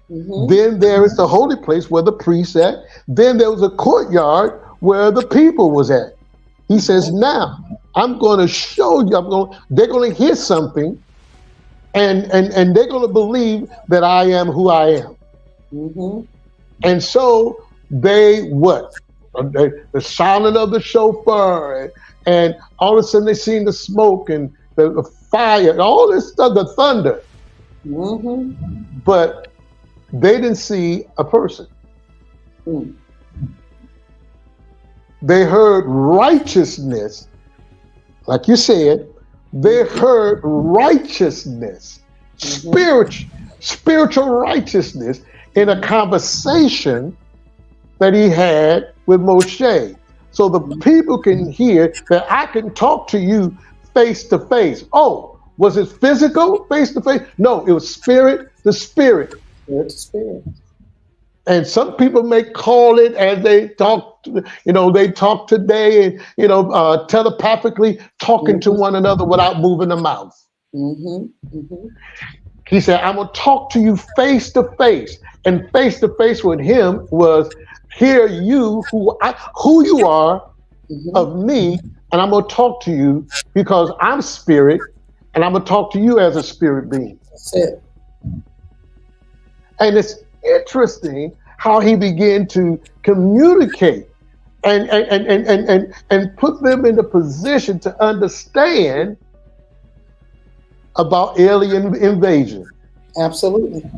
Then there is the holy place where the priests at. Then there was a courtyard where the people was at. He says, now I'm going to show you, they're going to hear something and they're going to believe that I am who I am. And so they, the sounding of the shofar and all of a sudden they seen the smoke and the fire and all this stuff, the thunder. But they didn't see a person. They heard righteousness. Like you said, they heard righteousness, spiritual righteousness in a conversation that he had with Moshe. So the people can hear that I can talk to you face to face. Oh, was it physical face to face? No, it was spirit to spirit. Spirit to spirit. And some people may call it as they talk, they talk today and, telepathically talking to one another without moving the mouth. He said, I'm going to talk to you face to face. And face to face with him was hear you, who you are of me. And I'm going to talk to you because I'm spirit. And I'm going to talk to you as a spirit being. That's it. And it's interesting how he began to communicate and put them in a position to understand about alien invasion. Absolutely.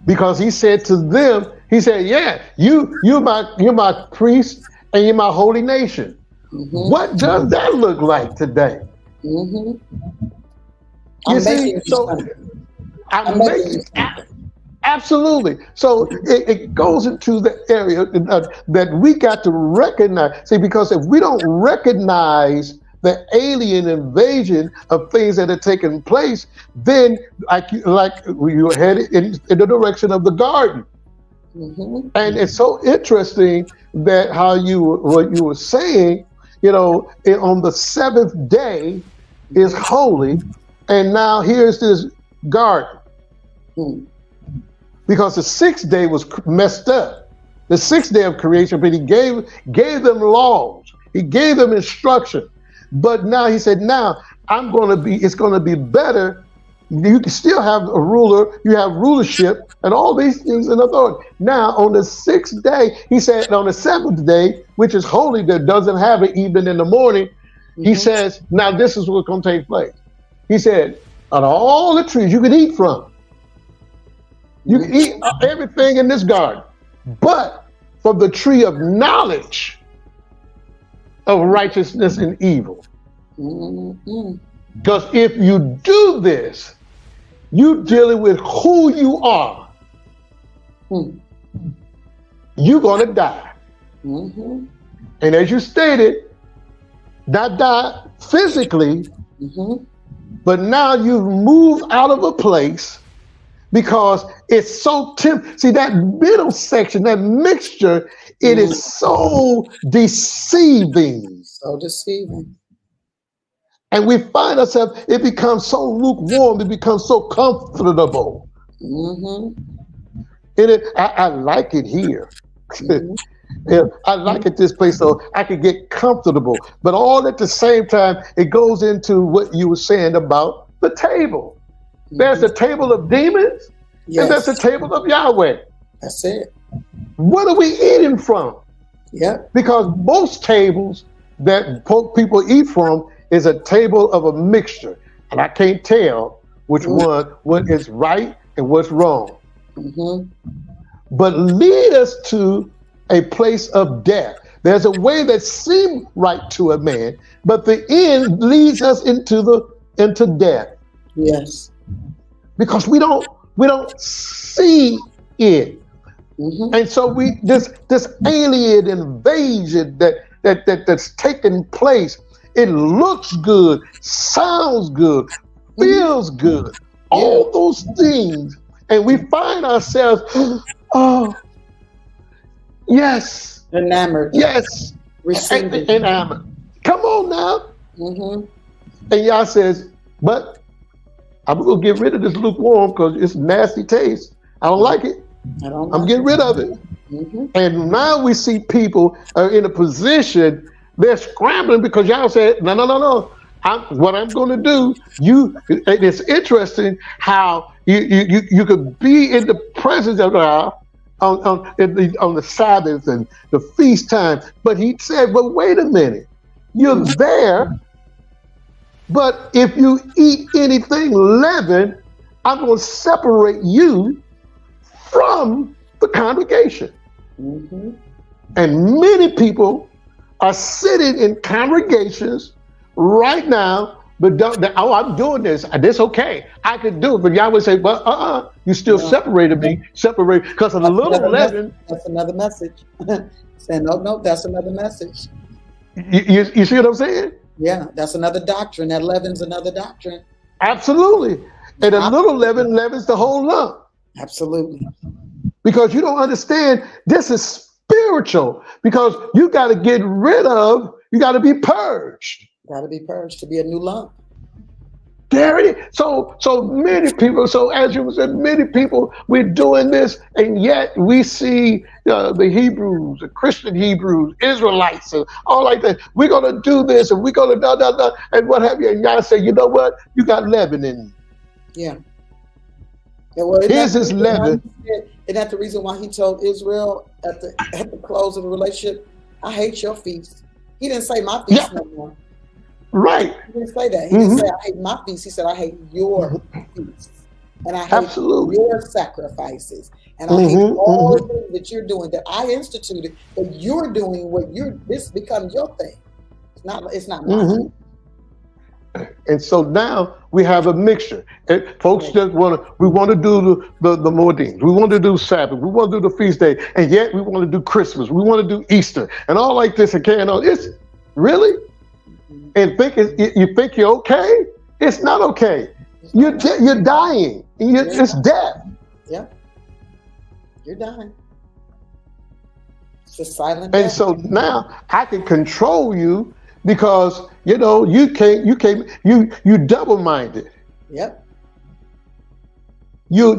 Because he said to them, he said, yeah, you're my priest and you're my holy nation. What does that look like today? You see, so I'm making absolutely. So it goes into the area that we got to recognize. See, because if we don't recognize the alien invasion of things that are taking place, then like we were headed in the direction of the garden. And it's so interesting that what you were saying, on the seventh day is holy, and now here's this garden. Because the sixth day was messed up. The sixth day of creation, but he gave them laws. He gave them instruction. But now he said, now it's going to be better. You can still have a ruler, you have rulership and all these things in authority. Now on the sixth day, he said, on the seventh day, which is holy, that doesn't have it even in the morning, he says, now this is what's going to take place. He said, out of all the trees you can eat from, you can eat everything in this garden, but from the tree of knowledge of righteousness and evil. Because if you do this, you're dealing with who you are. You're going to die. And as you stated, not die physically, but now you've moved out of a place because it's so see that middle section, that mixture, it is so deceiving. So deceiving. And we find ourselves, it becomes so lukewarm, it becomes so comfortable. And I like it here. I like it this place so I can get comfortable. But all at the same time, it goes into what you were saying about the table. There's a table of demons, and there's a table of Yahweh. That's it. What are we eating from? Yep. Because most tables that people eat from is a table of a mixture, and I can't tell which what is right and what's wrong. Mm-hmm. But lead us to a place of death. There's a way that seems right to a man, but the end leads us into death. Yes. Because we don't see it. Mm-hmm. And so this alien invasion that's taking place, it looks good, sounds good, feels good, all those things. And we find ourselves, oh, yes. Enamored. Yes. Enamored. Come on now. Mm-hmm. And Yah says, but I'm going to get rid of this lukewarm because it's nasty taste. I don't like it. I'm getting rid of it. Mm-hmm. And now we see people are in a position, they're scrambling because y'all said, no. What I'm going to do, it's interesting how you could be in the presence of God on the Sabbath and the feast time. But he said, well, wait a minute. You're there, but if you eat anything leavened, I'm going to separate you from the congregation. Mm-hmm. And many people are sitting in congregations right now, but I'm doing this. This okay. I could do it. But y'all would say, well, you still separated me. Separate because of the little leaven. That's another message. Saying, no, that's another message. You see what I'm saying? Yeah, that's another doctrine. That leaven's another doctrine. Absolutely. And a little leaven leavens the whole lump. Absolutely. Because you don't understand, this is spiritual. Because you got to get rid of, you got to be purged. Got to be purged to be a new lump. There it is. So many people, so as you said, many people, we're doing this, and yet we see the Hebrews, the Christian Hebrews, Israelites, and all like that. We're going to do this, and we're going to and what have you. And y'all say, you know what? You got leaven in you. Yeah. Well, here's his leaven. Isn't that the reason why he told Israel at the close of the relationship, I hate your feast. He didn't say my feast no more. Right. He didn't say that. He didn't say I hate my feast. He said I hate your feasts. And I hate your sacrifices. And I hate all the things that you're doing that I instituted, but you're doing this becomes your thing. It's not mine. And so now we have a mixture. And folks just we want to do the Moedines. We want to do Sabbath. We want to do the feast day. And yet we want to do Christmas. We want to do Easter and all like this and carrying on. It's really? And you think you're okay? It's not okay. You're dying. It's death. Yeah. You're dying. It's a silent And death. so now I can control you because you double-minded. Yep. You're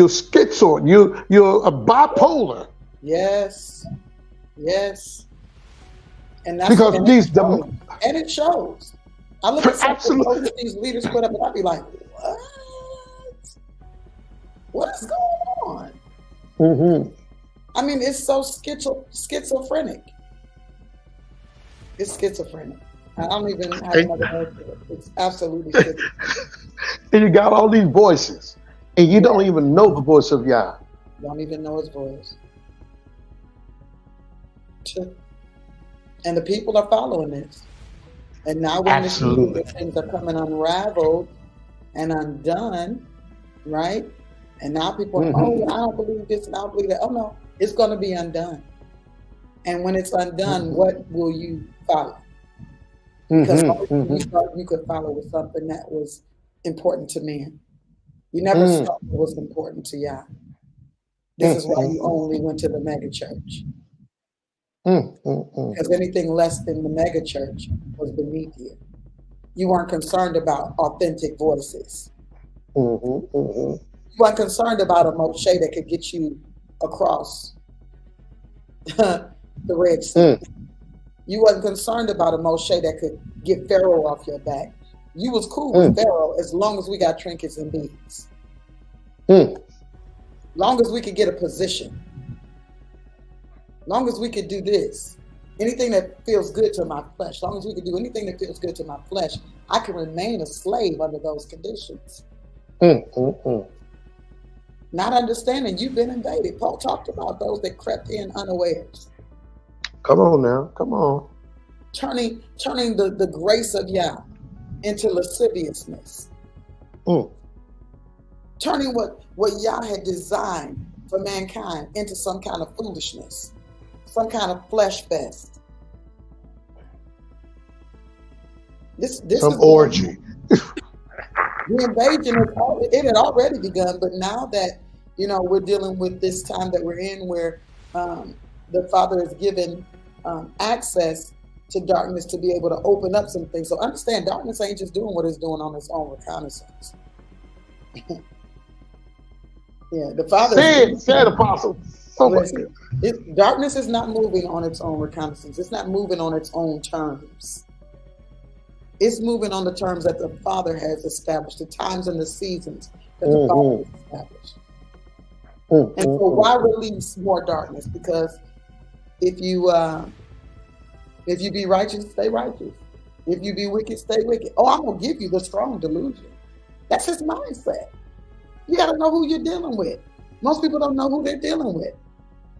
schizoid. You're a bipolar. Yes. And that's because and it shows. I look at some of the posts that these leaders put up, and I'd be like, what is going on? I mean, it's so schizophrenic. It's schizophrenic. I don't even have another word for it. It's absolutely schizophrenic. And you got all these voices, and you don't even know the voice of Yah. Don't even know his voice. And the people are following this. And now when the things are coming unraveled and undone, right? And now people are, I don't believe this and I don't believe that. Oh no, it's going to be undone. And when it's undone, what will you follow? Because you could follow with something that was important to men. You never saw what was important to Yah. This is why you only went to the mega church. Because anything less than the mega church was beneath you. You weren't concerned about authentic voices. You weren't concerned about a Moshe that could get you across the Red Sea. You wasn't concerned about a Moshe that could get Pharaoh off your back. You was cool with Pharaoh as long as we got trinkets and beads. Long as we could get a position. Long as we could do this, anything that feels good to my flesh, long as we could do anything that feels good to my flesh, I can remain a slave under those conditions. Not understanding you've been invaded. Paul talked about those that crept in unawares. Come on now, come on. Turning the grace of YAH into lasciviousness. Turning what YAH had designed for mankind into some kind of foolishness, some kind of flesh fest. This some is orgy. The invasion it had already begun, but now that we're dealing with this time that we're in, where the Father is given access to darkness to be able to open up some things. So understand, darkness ain't just doing what it's doing on its own reconnaissance. Yeah, the Father. Say it, Apostle. Darkness is not moving on its own reconnaissance. It's not moving on its own terms. It's moving on the terms that the Father has established, the times and the seasons that the Father has established. And so why release more darkness? Because if you be righteous, stay righteous. If you be wicked, stay wicked. Oh, I'm going to give you the strong delusion. That's his mindset. You got to know who you're dealing with. Most people don't know who they're dealing with.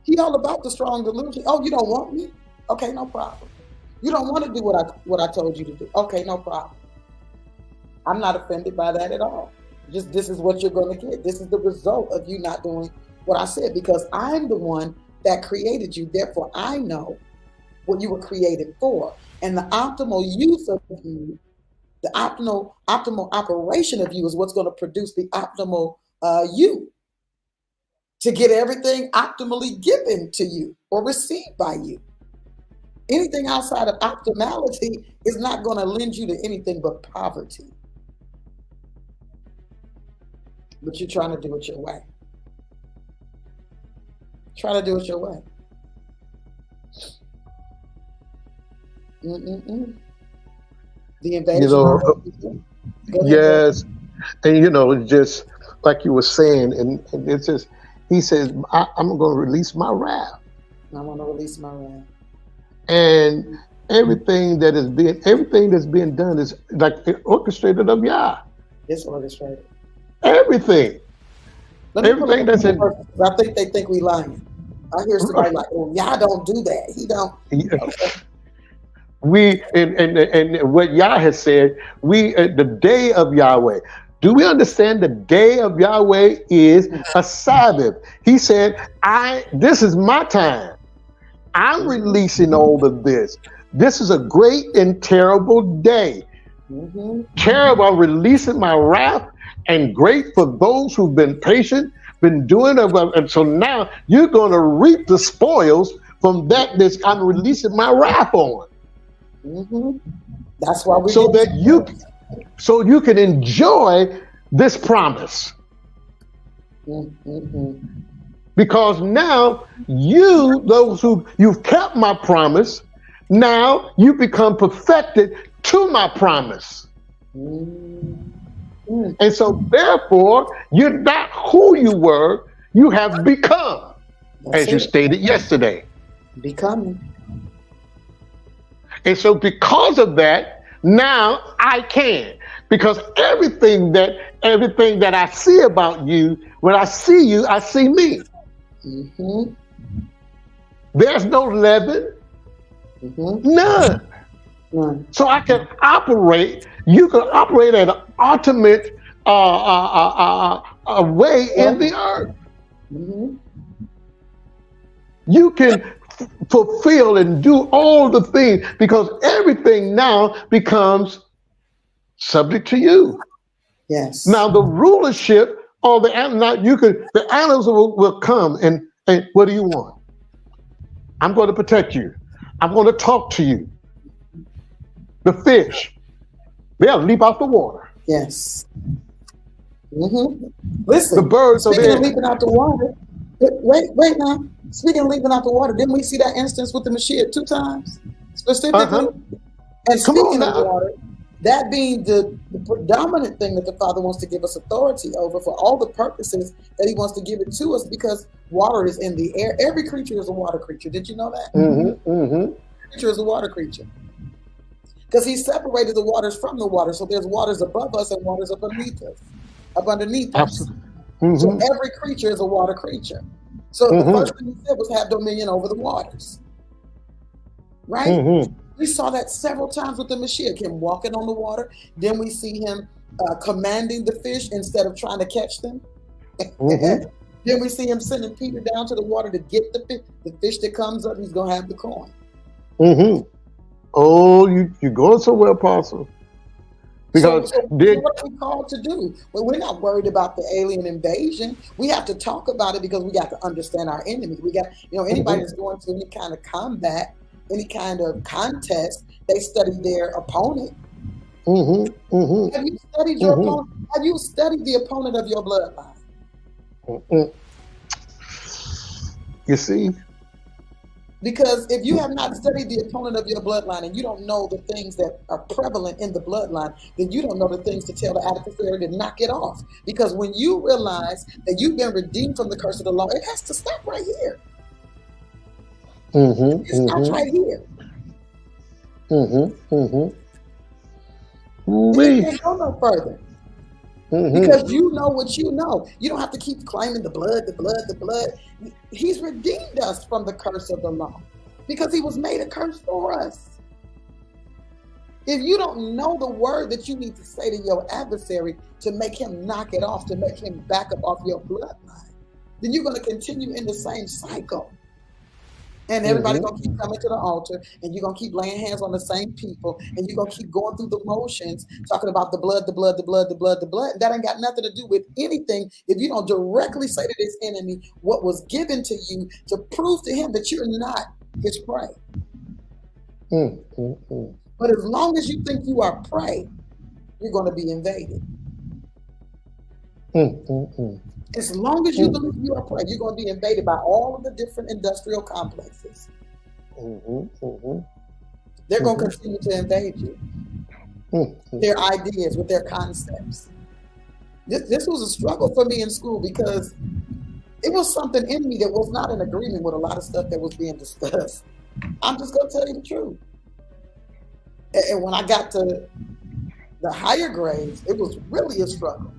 He all about the strong delusion. Oh, you don't want me? Okay, no problem. You don't want to do what I told you to do. Okay, no problem. I'm not offended by that at all. Just this is what you're going to get. This is the result of you not doing what I said, because I'm the one that created you. Therefore, I know what you were created for. And the optimal use of you, the optimal operation of you is what's going to produce the optimal you, to get everything optimally given to you or received by you. Anything outside of optimality is not going to lend you to anything but poverty. But you're trying to do it your way. Try to do it your way. The invasion. Yes. And just like you were saying, and it's just, he says, I'm going to release my wrath. I want to release my wrath. And everything that's being done is like orchestrated of YAH. It's orchestrated. Everything. Everything that's in. I think they think we lying. I hear somebody like, "Oh, YAH don't do that. He don't." Okay. We and what YAH has said. The day of Yahweh. Do we understand the day of Yahweh is a Sabbath? He said, this is my time. I'm releasing all of this. This is a great and terrible day. Terrible. I'm releasing my wrath, and great for those who've been patient, been doing it. And so now you're going to reap the spoils from that I'm releasing my wrath on. That's why so you can enjoy this promise. Because now those you've kept my promise, now you become perfected to my promise. And so therefore, you're not who you were, you have become, as you stated yesterday. Becoming. And so because of that, now I can. Because everything that I see about you, when I see you, I see me. There's no leaven, none. So I can operate. You can operate at an ultimate way in the earth. You can fulfill and do all the things, because everything now becomes subject to you. Yes. Now the rulership or the animals will come and what do you want? I'm going to protect you. I'm going to talk to you. The fish, they'll leap out the water. Yes. Listen, the birds are there. Leaping out the water. Wait now. Speaking of leaping out the water, didn't we see that instance with the Mashiach 2 times specifically? And speaking of water, that being the the predominant thing that the Father wants to give us authority over for all the purposes that he wants to give it to us, because water is in the air. Every creature is a water creature. Did you know that? Every creature is a water creature. Because he separated the waters from the water. So there's waters above us and waters up underneath us. Absolutely. So every creature is a water creature. So the first thing he said was have dominion over the waters. Right? We saw that several times with the Mashiach, him walking on the water. Then we see him commanding the fish instead of trying to catch them. Then we see him sending Peter down to the water to get the fish that comes up. He's going to have the coin. Oh, you're going somewhere, Apostle. Because so what are we called to do? Well, we're not worried about the alien invasion. We have to talk about it because we got to understand our enemy. We got, anybody that's going through any kind of combat, any kind of contest, they study their opponent. Have you studied your opponent? Have you studied the opponent of your bloodline? You see? Because if you have not studied the opponent of your bloodline and you don't know the things that are prevalent in the bloodline, then you don't know the things to tell the adversary to knock it off. Because when you realize that you've been redeemed from the curse of the law, it has to stop right here. It stops right here. You can't go no further. Because you know what you know. You don't have to keep claiming the blood. He's redeemed us from the curse of the law because he was made a curse for us. If you don't know the word that you need to say to your adversary to make him knock it off, to make him back up off your bloodline, then you're going to continue in the same cycle. And everybody's going to keep coming to the altar, and you're going to keep laying hands on the same people, and you're going to keep going through the motions, talking about the blood. That ain't got nothing to do with anything if you don't directly say to this enemy what was given to you to prove to him that you're not his prey. But as long as you think you are prey, you're going to be invaded. As long as you believe you are prey, you're going to be invaded by all of the different industrial complexes. They're going to continue to invade you. Their ideas, with their concepts. This was a struggle for me in school because it was something in me that was not in agreement with a lot of stuff that was being discussed. I'm just going to tell you the truth. And when I got to the higher grades, it was really a struggle.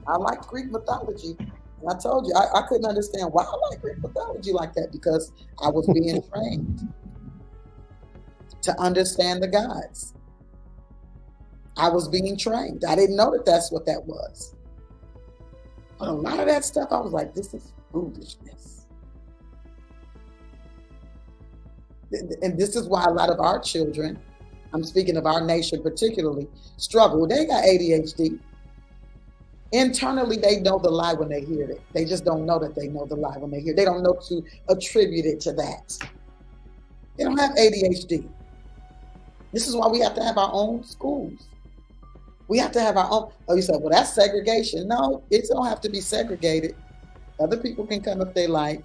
I like Greek mythology. And I told you, I couldn't understand why I like Greek mythology like that, because I was being trained to understand the gods. I was being trained. I didn't know that that's what that was. But a lot of that stuff, I was like, this is foolishness. And this is why a lot of our children, I'm speaking of our nation particularly, struggle. They got ADHD. Internally, they know the lie when they hear it. They just don't know that they know the lie when they hear it. They don't know to attribute it to that. They don't have ADHD. This is why we have to have our own schools. We have to have our own. Oh, you said, well, that's segregation. No, it don't have to be segregated. Other people can come if they like.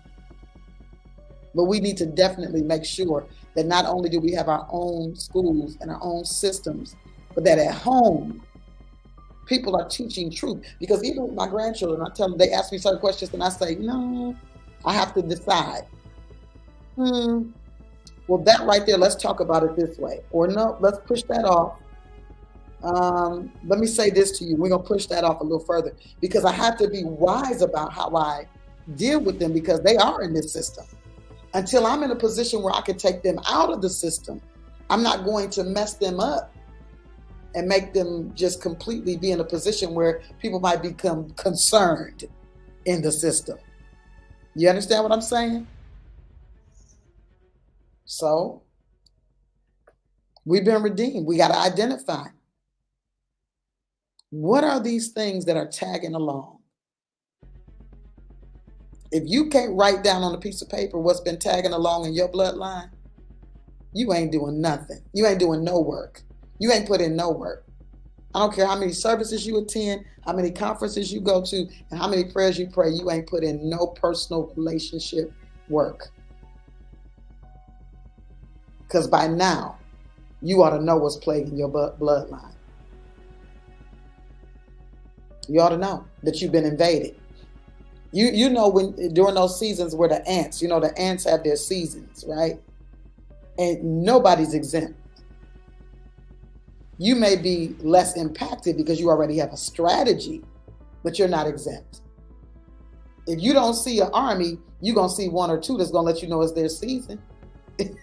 But we need to definitely make sure that not only do we have our own schools and our own systems, but that at home, people are teaching truth. Because even with my grandchildren, I tell them, they ask me certain questions and I say, no, I have to decide. Well, that right there, let's talk about it this way. Or no, let's push that off. Let me say this to you. We're going to push that off a little further, because I have to be wise about how I deal with them, because they are in this system. Until I'm in a position where I can take them out of the system, I'm not going to mess them up and make them just completely be in a position where people might become concerned in the system. You understand what I'm saying? So we've been redeemed. We got to identify, what are these things that are tagging along? If you can't write down on a piece of paper what's been tagging along in your bloodline, you ain't doing nothing. You ain't doing no work. You ain't put in no work. I don't care how many services you attend, how many conferences you go to, and how many prayers you pray. You ain't put in no personal relationship work. Because by now, you ought to know what's plaguing your bloodline. You ought to know that you've been invaded. You know when during those seasons where the ants, the ants have their seasons, right? And nobody's exempt. You may be less impacted because you already have a strategy, but you're not exempt. If you don't see an army, you're going to see one or two that's going to let you know it's their season.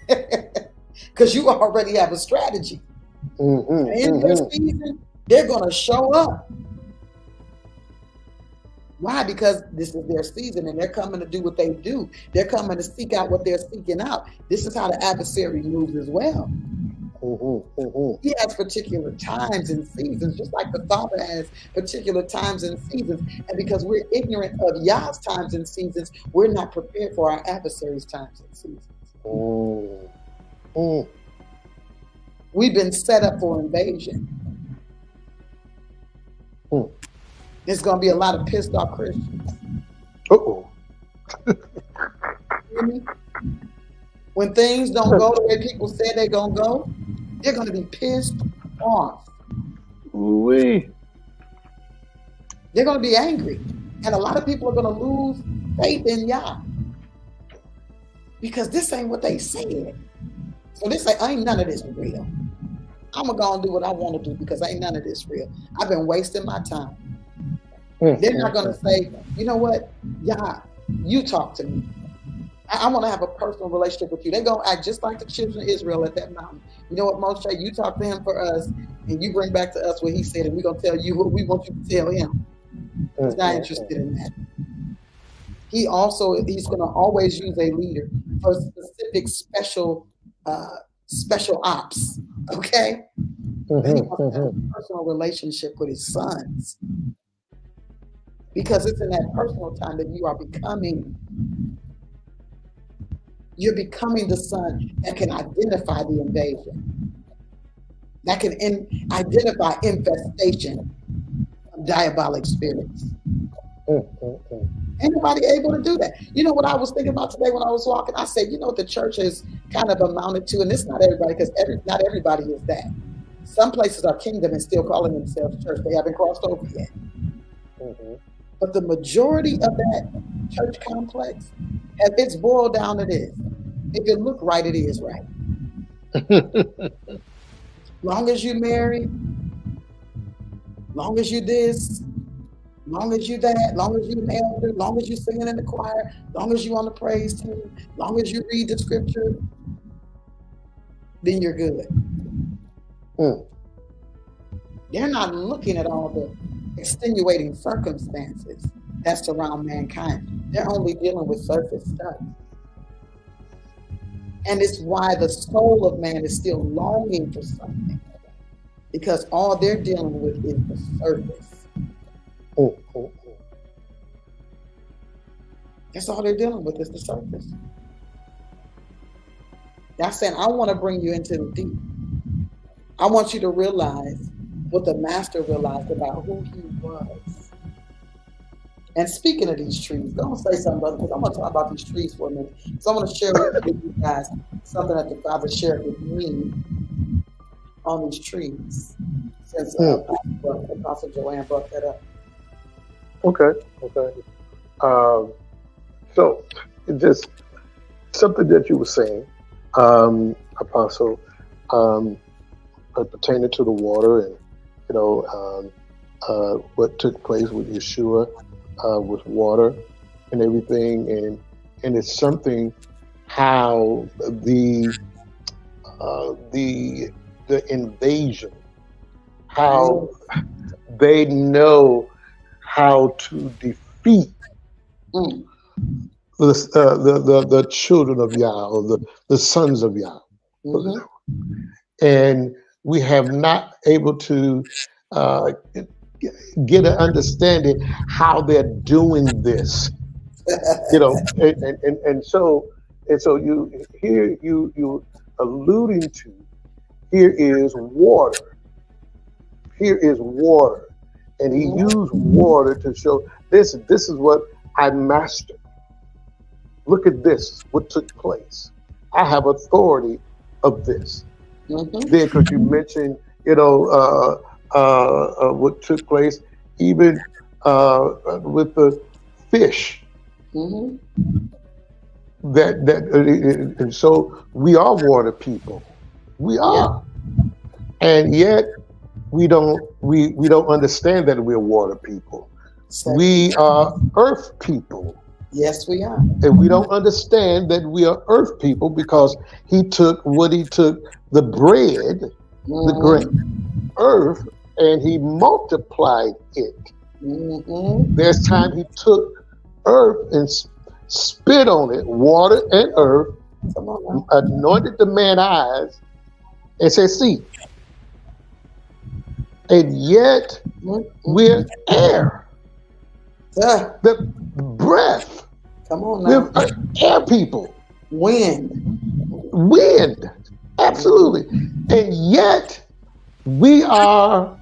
Because you already have a strategy. In their season, they're going to show up. Why? Because this is their season and they're coming to do what they do. They're coming to seek out what they're seeking out. This is how the adversary moves as well. He has particular times and seasons, just like the Father has particular times and seasons. And because we're ignorant of Yah's times and seasons, we're not prepared for our adversary's times and seasons. We've been set up for invasion. There's going to be a lot of pissed off Christians. When things don't go the way people said they're going to go, they're going to be pissed off. They're going to be angry. And a lot of people are going to lose faith in Yah. Because this ain't what they said. So they say, ain't none of this real. I'm going to go and do what I want to do because ain't none of this real. I've been wasting my time. They're not going to say, you know what, Yah, you talk to me. I want to have a personal relationship with you. They're going to act just like the children of Israel at that mountain. You know what, Moshe, you talk to him for us, and you bring back to us what he said, and we're going to tell you what we want you to tell him. He's not interested in that. He's going to always use a leader for specific special ops, okay? And he wants to have a personal relationship with his sons. Because it's in that personal time that you are becoming. You're becoming the son that can identify the invasion, that can identify infestation of diabolic spirits. Anybody able to do that? You know what I was thinking about today when I was walking? I said, you know what the church has kind of amounted to, and it's not everybody, because not everybody is that. Some places are kingdom and still calling themselves church. They haven't crossed over yet. But the majority of that church complex, if it's boiled down to this, if it look right, it is right. Long as you married, long as you this, long as you that, long as you an elder, long as you singing in the choir, long as you on the praise team, long as you read the scripture, then you're good. They're not looking at all the extenuating circumstances that surround mankind. They're only dealing with surface stuff. And it's why the soul of man is still longing for something, because all they're dealing with is the surface. That's all they're dealing with is the surface. That's saying, I want to bring you into the deep. I want you to realize what the master realized about who he was. And speaking of these trees, go and say something, brother, because I'm going to talk about these trees for a minute. So I'm going to share with you guys something that the Father shared with me on these trees, since Apostle Joanne brought that up. Okay. So just something that you were saying, Apostle, pertaining to the water and, what took place with Yeshua, with water and everything, and it's something how the invasion, how they know how to defeat the children of Yah, or the sons of Yah. And we have not able to get an understanding how they're doing this, and so you alluding to, here is water, and he used water to show this is what I mastered. Look at this, what took place. I have authority of this. Then, because you mentioned, what took place even with the fish. Mm-hmm. And so we are water people. We Yeah. are, and yet we don't understand that we're water people. We are earth people. Yes, we are. And we don't understand that we are earth people because he took the bread, the grain, earth, and he multiplied it. Mm-hmm. There's time he took earth and spit on it, water and earth, anointed the man's eyes, and said, "See." And yet we're air, the breath. Come on now. We're air people. Wind, absolutely. And yet we are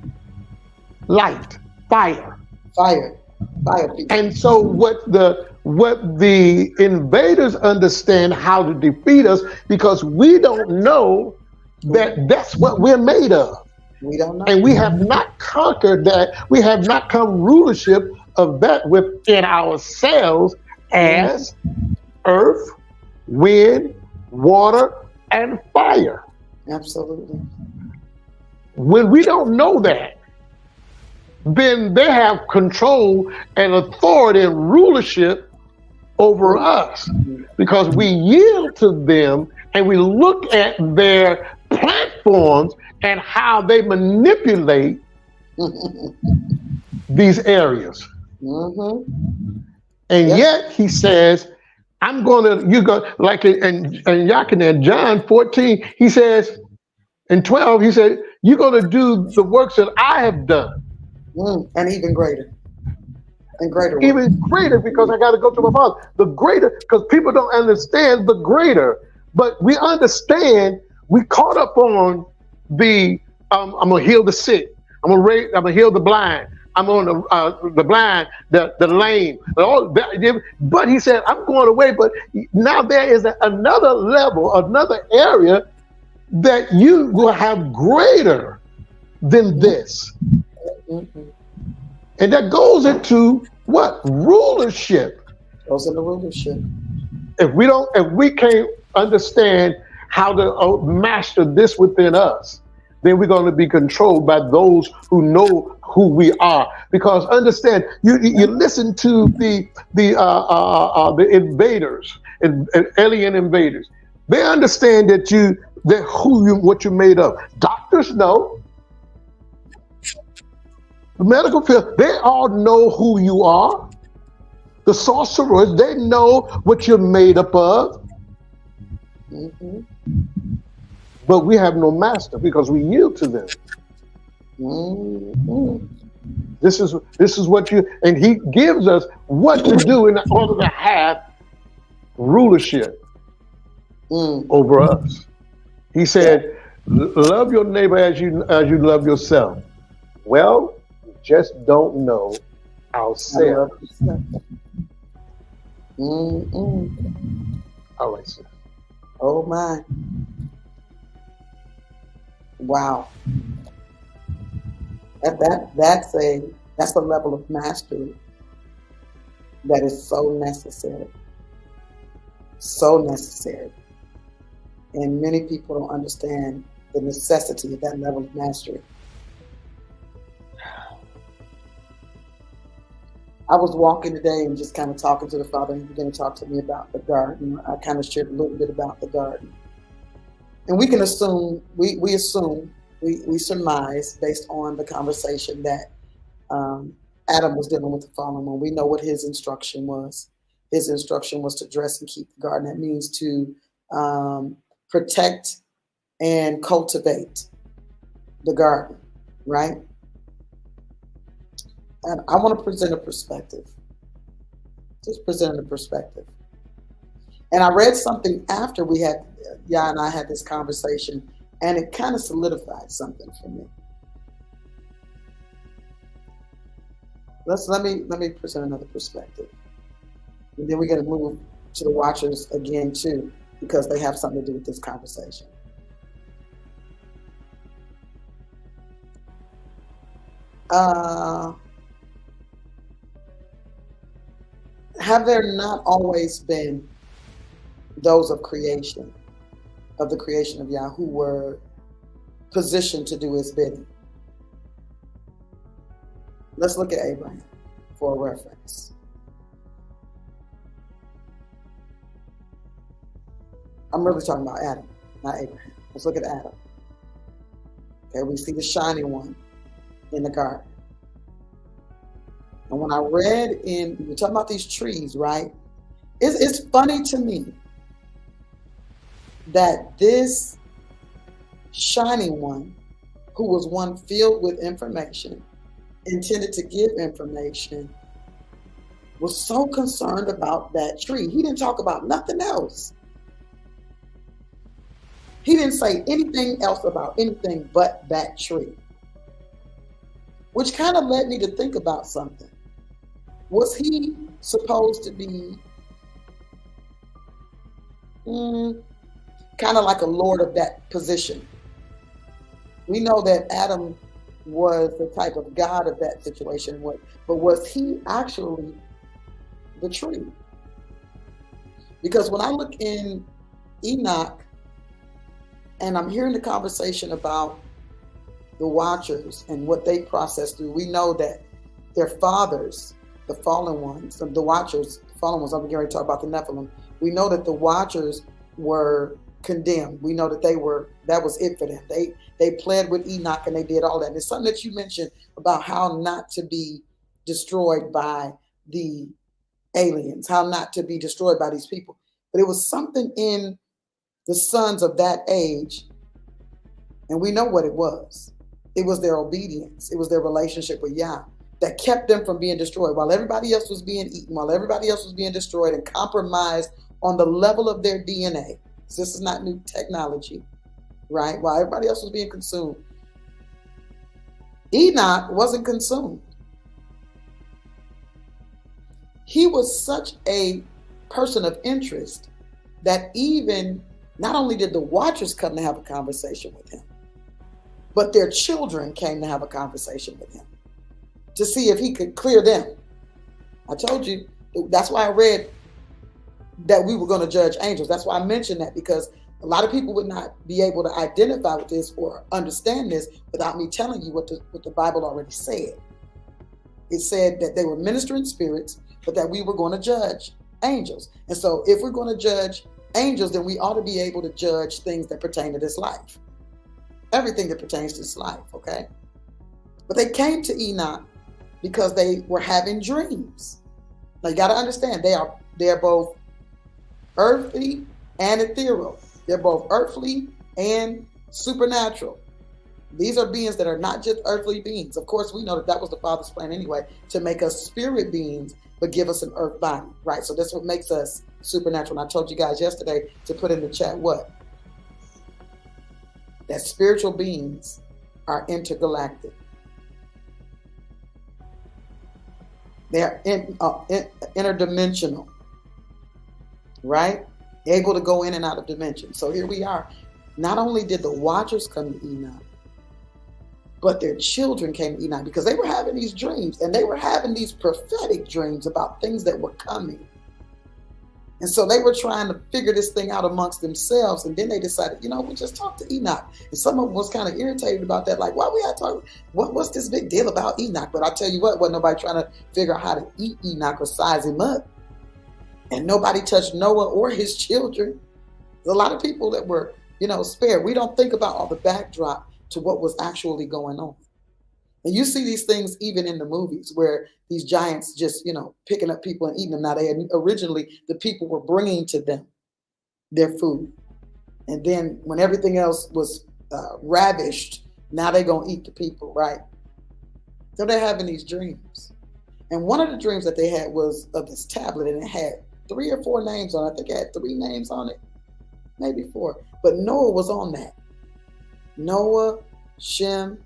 light, fire people. And so what the invaders understand how to defeat us, because we don't know that that's what we're made of. We don't know. And we have not conquered that. We have not come rulership of that within ourselves as earth, wind, water, and fire. Absolutely. When we don't know that, then they have control and authority and rulership over us, because we yield to them and we look at their platforms and how they manipulate these areas. And yet he says, like in Yakin and John 14, he says, in 12, he said, you're going to do the works that I have done. And even greater. And greater. Even greater, because I got to go to my Father. The greater, because people don't understand the greater. But we understand, we caught up on the, I'm going to heal the sick. I'm going to heal the blind. I'm on the blind, the lame, all that. But he said, I'm going away. But now there is another level, another area that you will have greater than this. And that goes into what? Rulership. Goes into rulership. If we can't understand how to master this within us, then we're going to be controlled by those who know who we are. Because understand, you listen to the invaders and alien invaders. They understand what you're made of. Doctors know. The medical field, they all know who you are. The sorcerers, they know what you're made up of. But we have no master because we yield to them. This is what and he gives us what to do in order to have rulership over us. He said, love your neighbor as you love yourself. Well, we just don't know ourselves. All right, sir. Oh my. Wow. That's a level of mastery that is so necessary. So necessary. And many people don't understand the necessity of that level of mastery. I was walking today and just kind of talking to the Father, and he began to talk to me about the garden. I kind of shared a little bit about the garden. And we can assume, we surmise based on the conversation that Adam was dealing with the fallen one. We know what his instruction was. His instruction was to dress and keep the garden. That means to protect and cultivate the garden, right? And I want to present a perspective. Just present a perspective. And I read something after YAH and I had this conversation, and it kind of solidified something for me. Let me present another perspective. And then we're going to move to the watchers again too, because they have something to do with this conversation. Have there not always been those of creation, of the creation of Yah, who were positioned to do his bidding? Let's look at Abraham for a reference. I'm really talking about Adam, not Abraham. Let's look at Adam. Okay, we see the shining one in the garden. And when I read we're talking about these trees, right? It's funny to me that this shining one, who was one filled with information, intended to give information, was so concerned about that tree. He didn't talk about nothing else. He didn't say anything else about anything but that tree. Which kind of led me to think about something. Was he supposed to be kind of like a lord of that position? We know that Adam was the type of God of that situation, but was he actually the tree? Because when I look in Enoch and I'm hearing the conversation about the watchers and what they process through, we know that their fathers, the fallen ones, the watchers, the fallen ones, I'm getting ready to talk about the Nephilim. We know that the watchers were condemned. We know that that was it for them. They pled with Enoch and they did all that. And it's something that you mentioned about how not to be destroyed by the aliens, how not to be destroyed by these people. But it was something in the sons of that age, and we know what it was. It was their obedience. It was their relationship with Yah that kept them from being destroyed. While everybody else was being eaten, while everybody else was being destroyed and compromised on the level of their DNA. So this is not new technology, right? While everybody else was being consumed, Enoch wasn't consumed. He was such a person of interest that even not only did the watchers come to have a conversation with him, but their children came to have a conversation with him to see if he could clear them. I told you, that's why I read that we were going to judge angels. That's why I mentioned that, because a lot of people would not be able to identify with this or understand this without me telling you what the Bible already said. It said that they were ministering spirits, but that we were going to judge angels. And so if we're going to judge angels, then we ought to be able to judge things that pertain to this life. Everything that pertains to this life, okay? But they came to Enoch because they were having dreams. Now you got to understand, they're both earthly and ethereal. They're both earthly and supernatural. These are beings that are not just earthly beings. Of course, we know that was the Father's plan anyway, to make us spirit beings, but give us an earth body, right? So that's what makes us supernatural. And I told you guys yesterday to put in the chat what? That spiritual beings are intergalactic. They're interdimensional, right? Able to go in and out of dimensions. So here we are. Not only did the watchers come to Enoch, but their children came to Enoch, because they were having these dreams, and they were having these prophetic dreams about things that were coming. And so they were trying to figure this thing out amongst themselves. And then they decided, we just talked to Enoch. And some of them was kind of irritated about that. Like, why we had talk? What's this big deal about Enoch? But I tell you what, wasn't nobody trying to figure out how to eat Enoch or size him up. And nobody touched Noah or his children. There's a lot of people that were, spared. We don't think about all the backdrop to what was actually going on. And you see these things even in the movies where these giants just, picking up people and eating them. Now, originally, the people were bringing to them their food. And then when everything else was ravished, now they're going to eat the people, right? So they're having these dreams. And one of the dreams that they had was of this tablet, and it had 3 or 4 names on it. I think it had 3 names on it, maybe 4. But Noah was on that. Noah, Shem,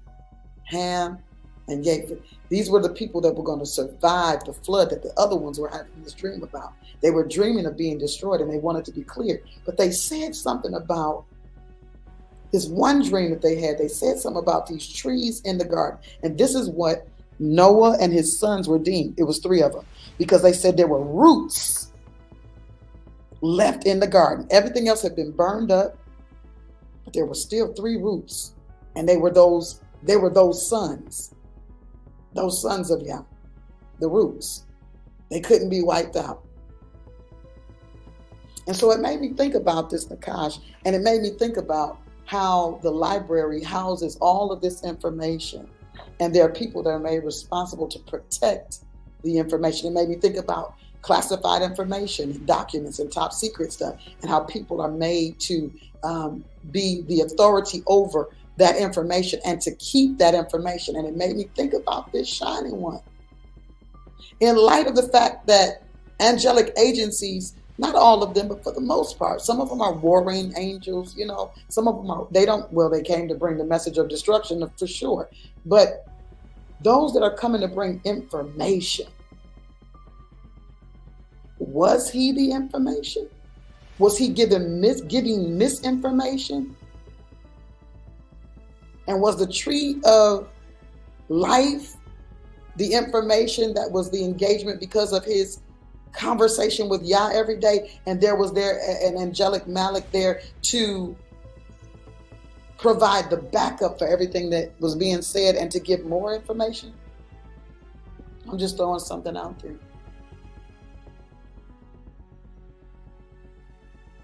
Ham, and Japheth. These were the people that were going to survive the flood that the other ones were having this dream about. They were dreaming of being destroyed, and they wanted to be cleared. But they said something about this one dream that they had. They said something about these trees in the garden. And this is what Noah and his sons were deemed. It was 3 of them, because they said there were roots left in the garden. Everything else had been burned up, but there were still 3 roots. And they were those sons of Yah, the roots. They couldn't be wiped out. And so it made me think about this, Nakash, and it made me think about how the library houses all of this information. And there are people that are made responsible to protect the information. It made me think about classified information and documents and top secret stuff, and how people are made to be the authority over that information and to keep that information. And it made me think about this shining one. In light of the fact that angelic agencies, not all of them, but for the most part, some of them are warring angels, some of them are, they came to bring the message of destruction for sure. But those that are coming to bring information, was he the information? Was he giving misinformation? And was the tree of life the information that was the engagement because of his conversation with Yah every day? And there was an angelic Malik there to provide the backup for everything that was being said and to give more information? I'm just throwing something out there.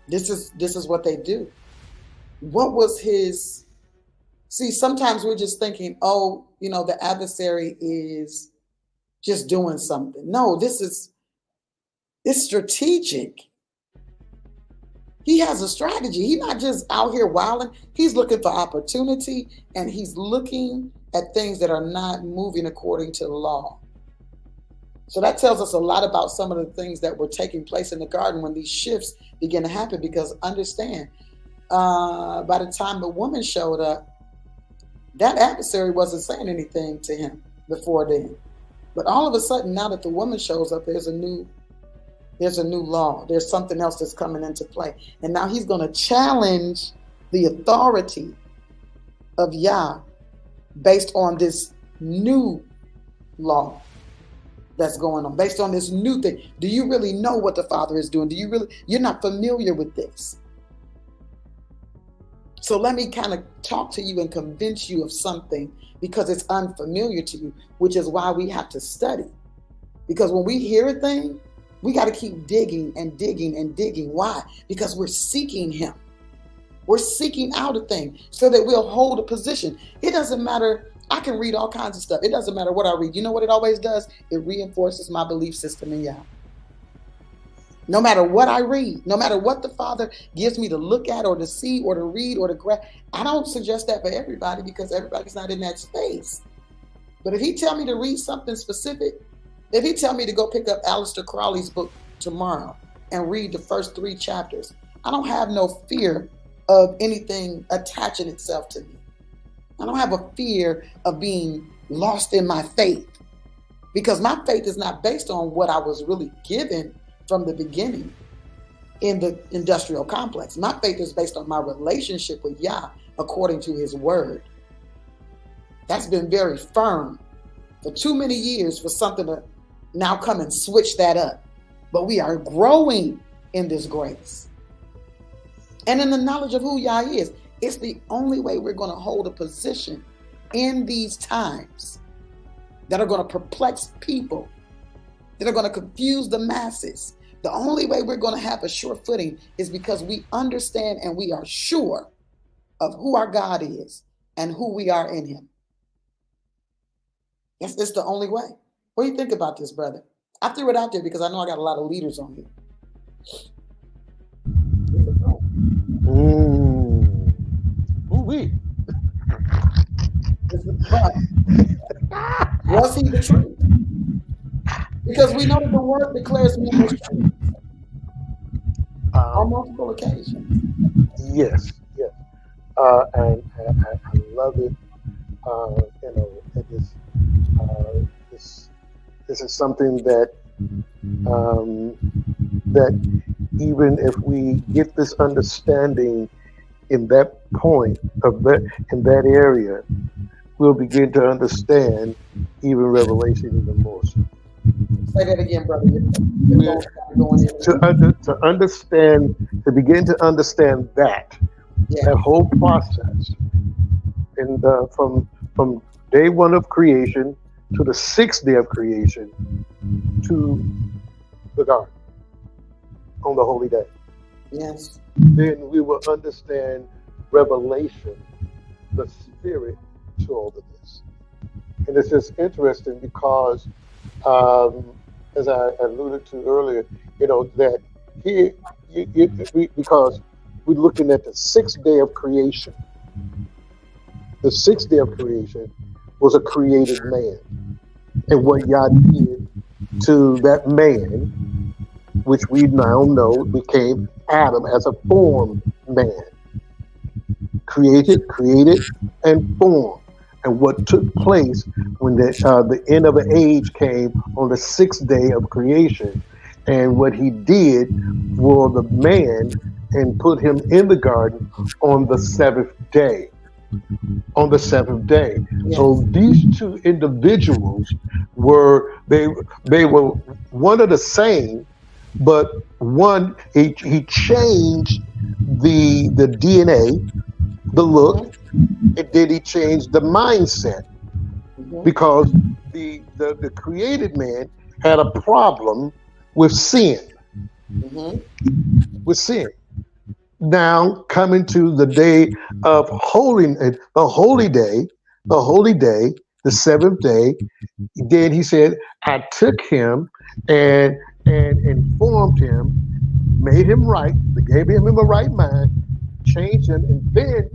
This is what they do. What was his? See, sometimes we're just thinking, the adversary is just doing something. No, it's strategic. He has a strategy. He's not just out here wilding. He's looking for opportunity, and he's looking at things that are not moving according to the law. So that tells us a lot about some of the things that were taking place in the garden when these shifts begin to happen. Because understand, by the time the woman showed up, that adversary wasn't saying anything to him before then. But all of a sudden, now that the woman shows up, there's a new law. There's something else that's coming into play. And now he's going to challenge the authority of Yah based on this new law that's going on, based on this new thing. Do you really know what the Father is doing? You're not familiar with this. So let me kind of talk to you and convince you of something because it's unfamiliar to you, which is why we have to study. Because when we hear a thing, we got to keep digging and digging and digging. Why? Because we're seeking him. We're seeking out a thing so that we'll hold a position. It doesn't matter. I can read all kinds of stuff. It doesn't matter what I read. You know what it always does? It reinforces my belief system in Yah. No matter what I read, no matter what the Father gives me to look at or to see or to read or to grab, I don't suggest that for everybody because everybody's not in that space. But if he tell me to read something specific, if he tell me to go pick up Aleister Crowley's book tomorrow and read the first 3 chapters, I don't have no fear of anything attaching itself to me. I don't have a fear of being lost in my faith because my faith is not based on what I was really given from the beginning in the industrial complex. My faith is based on my relationship with Yah according to his word. That's been very firm for too many years for something to now come and switch that up. But we are growing in this grace and in the knowledge of who Yah is. It's the only way we're going to hold a position in these times that are going to perplex people, that are going to confuse the masses. The only way we're going to have a sure footing is because we understand and we are sure of who our God is and who we are in him. It's the only way. What do you think about this, brother? I threw it out there because I know I got a lot of leaders on here. Ooh-wee. Was he the truth? Because we know that the word declares me as truth on multiple occasions. Yes. And I love it. This is something that that even if we get this understanding in that point of that in that area, we'll begin to understand even revelation even more so. Say that again, brother. You're going in. To understand, to begin to understand that whole process, and from day one of creation to the sixth day of creation to the garden on the holy day. Yes. Then we will understand revelation, the spirit to all of this. And it's just interesting because, as I alluded to earlier, that here, because we're looking at the sixth day of creation. The sixth day of creation was a created man. And what Yah did to that man, which we now know became Adam as a formed man. Created, and formed. And what took place when the end of an age came on the sixth day of creation, and what he did for the man and put him in the garden on the seventh day. On the seventh day. Yes. So these two individuals were one of the same, but one he changed the DNA, the look, and then he changed the mindset, because the created man had a problem with sin. With sin. Now coming to the day of holiness, the holy day, the seventh day, then he said, I took him and informed him, made him right, gave him a right mind, changed him, and then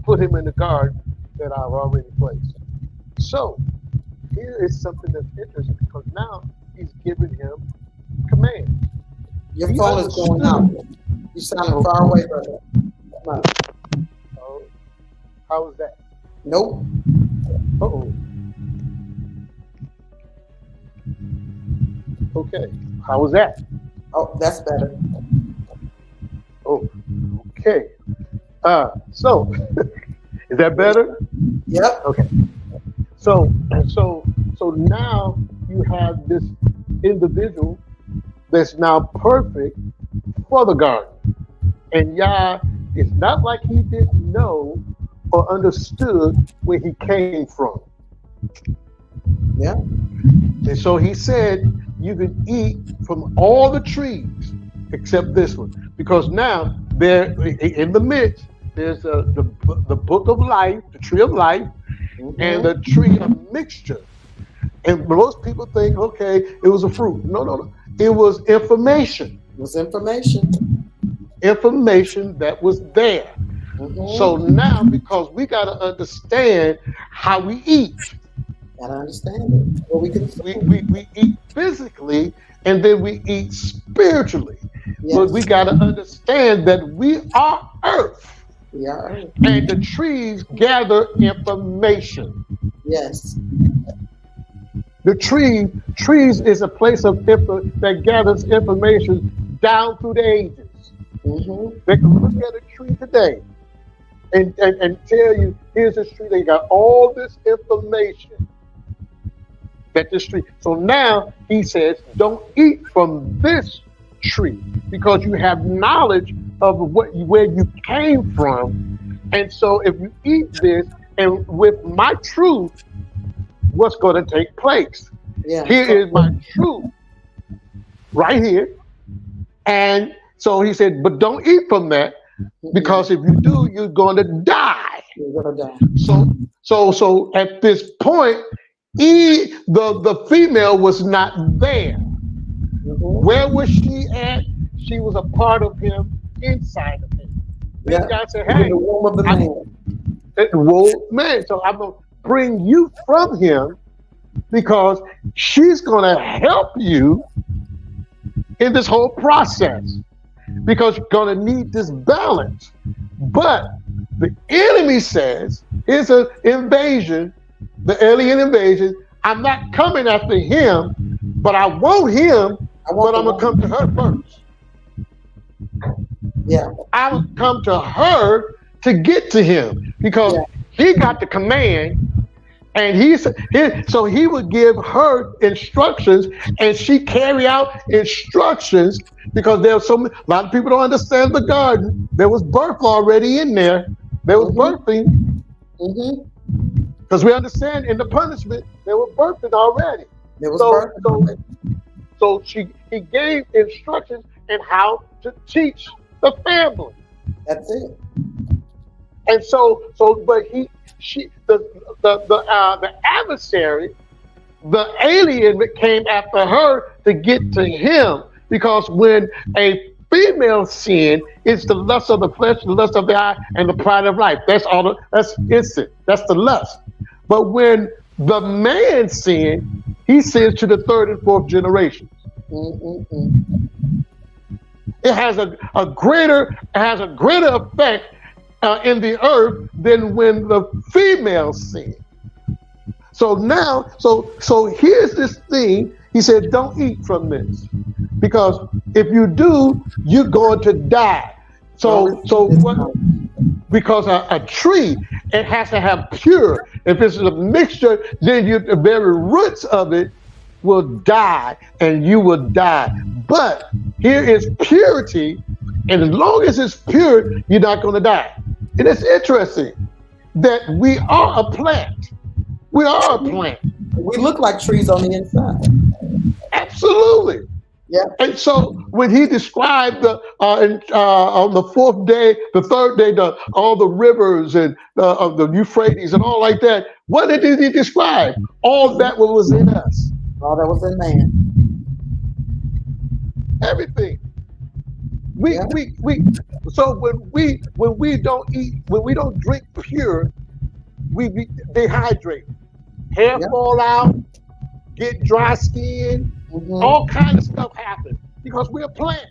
put him in the garden that I've already placed. So here is something that's interesting, because now he's giving him commands. Your phone is going out. You sound far away, brother. Come on. Oh, how was that? Nope. Uh-oh. Okay. How was that? Oh, that's better. Oh, okay. So is that better? Yep. Okay. So now you have this individual that's now perfect for the garden. And Yah, it's not like he didn't know or understood where he came from. Yeah. And so he said, you can eat from all the trees except this one. Because now there in the midst, there's the book of life, the tree of life, and the tree of mixture. And most people think, okay, it was a fruit. No. It was information. It was information. Information that was there. So now, because we got to understand how we eat. Got to understand it. Well, we eat physically, and then we eat spiritually. Yes. But we got to understand that we are earth. We are earth. And the trees gather information. Yes. The trees is a place of that gathers information down through the ages. They can look at a tree today and tell you, here's this tree, they got all this information that this tree. So now he says, don't eat from this tree, because you have knowledge of where you came from. And so if you eat this, and with my truth, what's going to take place? Yeah. Here is my truth right here. And so he said, but don't eat from that, because if you do, you're going to die. You're going to die. So at this point, the female was not there. Where was she at? She was a part of him, inside of him. Yeah. God said, hey, in the womb of the man. So I'm going to bring you from him, because she's going to help you in this whole process, because you're going to need this balance. But the enemy says, it's an invasion, the alien invasion. I'm not coming after him, but I want him, but I'm going to come to her first. Yeah. I'll come to her to get to him, because he got the command, And so he would give her instructions, and she carry out instructions because there's a lot of people don't understand the garden. There was birth already in there. There was birthing. Because we understand in the punishment there was birthing already. There was birthing. So he gave instructions in how to teach the family. That's it. And the adversary, the alien that came after her to get to him, because when a female sin, it's the lust of the flesh, the lust of the eye, and the pride of life. That's instant. That's the lust. But when the man sin, he sins to the third and fourth generations. It has a greater effect in the earth than when the female sin. So now, so here's this thing. He said, don't eat from this, because if you do, you're going to die. So what? Because a tree, it has to have pure. If it's a mixture, then the very roots of it will die, and you will die. But here is purity, and as long as it's pure, you're not going to die. And it's interesting that we are a plant. We are a plant. We look like trees on the inside. Absolutely. Yeah. And so when he described on the fourth day, the third day, all the rivers and of the Euphrates and all like that, what did he describe? All that was in us. All that was in man. Everything. So when we don't eat, when we don't drink pure, we dehydrate. Hair fall out, get dry skin, all kinds of stuff happens because we're a plant.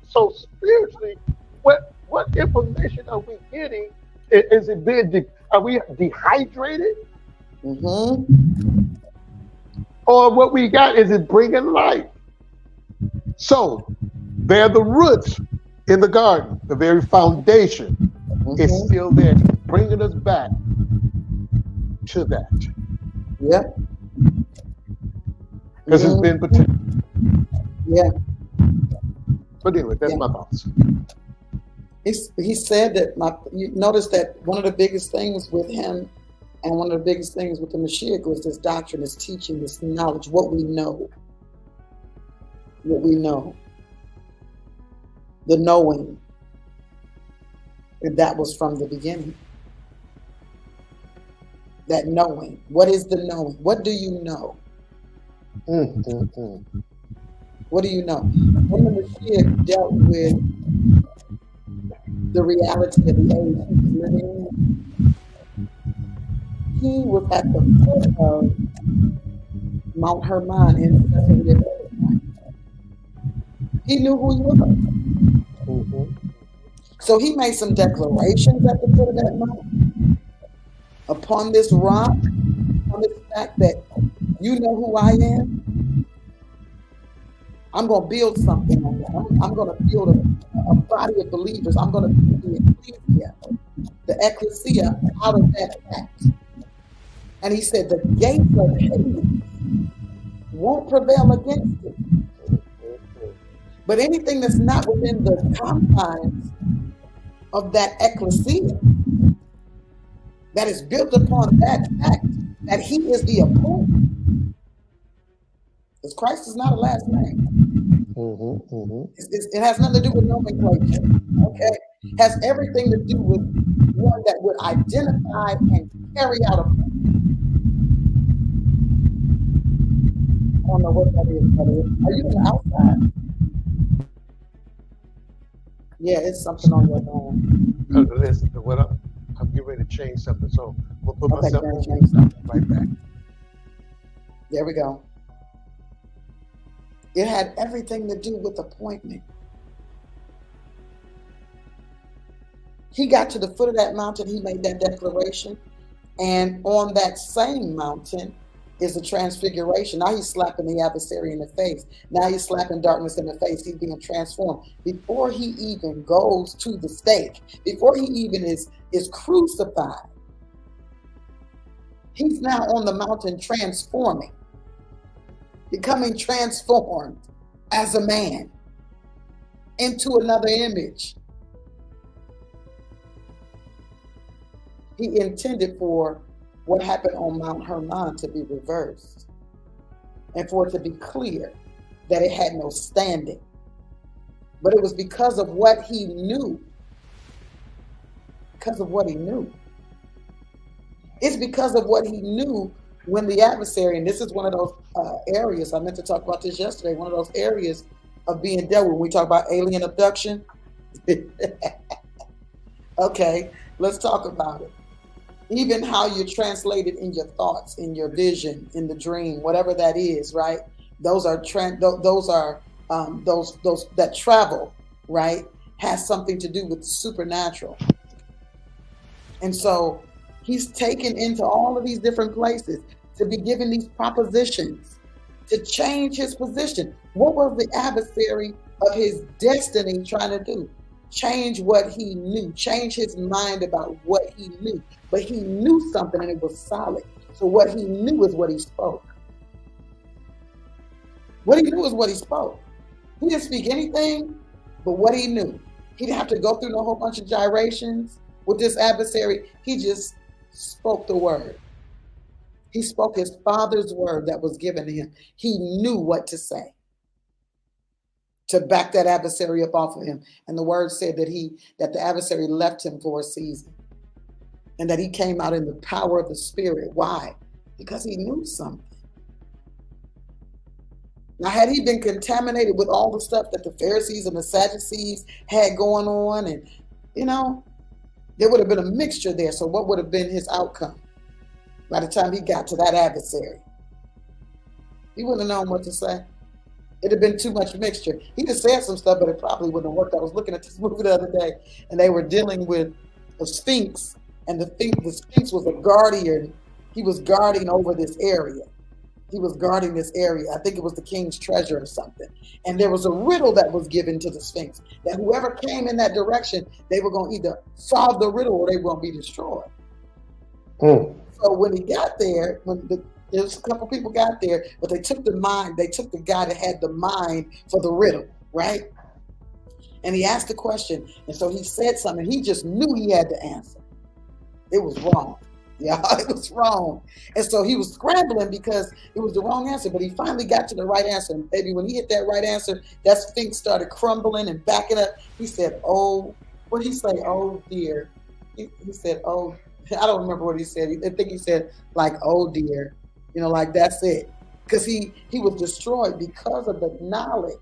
So spiritually, what information are we getting? Is it being are we dehydrated? Or what we got, is it bringing life? So they're the roots in the garden. The very foundation is still there, bringing us back to that. Yep. Because it's been protected. Yeah. But anyway, that's my thoughts. He said that you notice that one of the biggest things with him and one of the biggest things with the Mashiach was this doctrine, this teaching, this knowledge, what we know. What we know. The knowing. And that was from the beginning. That knowing. What is the knowing? What do you know? What do you know? When the Mashiach dealt with the reality of the age he was living in, he was at the foot of Mount Hermon in Caesarea. He knew who he was. So he made some declarations at the foot of that mountain. Upon this rock, on this fact that you know who I am, I'm going to build something on that. I'm going to build a body of believers. I'm going to build the ecclesia out of that fact. And he said, the gates of Hades won't prevail against it. But anything that's not within the confines of that ecclesia, that is built upon that fact that he is the appointment. Because Christ is not a last name. It has nothing to do with nomenclature. Okay? It has everything to do with one that would identify and carry out a plan. I don't know what that is, brother. Are you on the outside? Yeah, it's something on your phone. Listen, I'm getting ready to change something, so we'll put myself right back. There we go. It had everything to do with appointment. He got to the foot of that mountain, he made that declaration, and on that same mountain is the transfiguration. Now he's slapping the adversary in the face. Now he's slapping darkness in the face. He's being transformed. Before he even goes to the stake, before he even is crucified, He's now on the mountain transforming, becoming transformed as a man into another image. He intended for what happened on Mount Hermon to be reversed and for it to be clear that it had no standing. But it was because of what he knew. Because of what he knew. It's because of what he knew when the adversary, and this is one of those areas, I meant to talk about this yesterday, one of those areas of being dealt with when we talk about alien abduction. Okay, let's talk about it. Even how you're translated in your thoughts, in your vision, in the dream, whatever that is, right? Those are those that travel, right, has something to do with supernatural. And so he's taken into all of these different places to be given these propositions to change his position. What was the adversary of his destiny trying to do? Change what he knew, change his mind about what he knew. But he knew something and it was solid. So what he knew is what he spoke. What he knew is what he spoke. He didn't speak anything but what he knew. He didn't have to go through a whole bunch of gyrations with this adversary. He just spoke the word. He spoke his Father's word that was given to him. He knew what to say to back that adversary up off of him. And the word said that the adversary left him for a season and that he came out in the power of the Spirit. Why? Because he knew something. Now, had he been contaminated with all the stuff that the Pharisees and the Sadducees had going on, and, there would have been a mixture there. So what would have been his outcome by the time he got to that adversary? He wouldn't have known what to say. It'd have been too much mixture. He just said some stuff, but it probably wouldn't have worked. I was looking at this movie the other day, and they were dealing with a sphinx, and the sphinx was a guardian. He was guarding over this area. He was guarding this area. I think it was the king's treasure or something. And there was a riddle that was given to the sphinx, that whoever came in that direction, they were going to either solve the riddle or they were going to be destroyed. So when he got there, there was a couple people got there, but they took the guy that had the mind for the riddle, right? And he asked the question, and so he said something. He just knew he had to answer. It was wrong. Yeah, it was wrong. And so he was scrambling because it was the wrong answer, but he finally got to the right answer. And baby, when he hit that right answer, that sphinx started crumbling and backing up. He said, oh, what did he say? Oh, dear. He said, oh, I don't remember what he said. I think he said, like, oh, dear. Like, that's it. Because he was destroyed because of the knowledge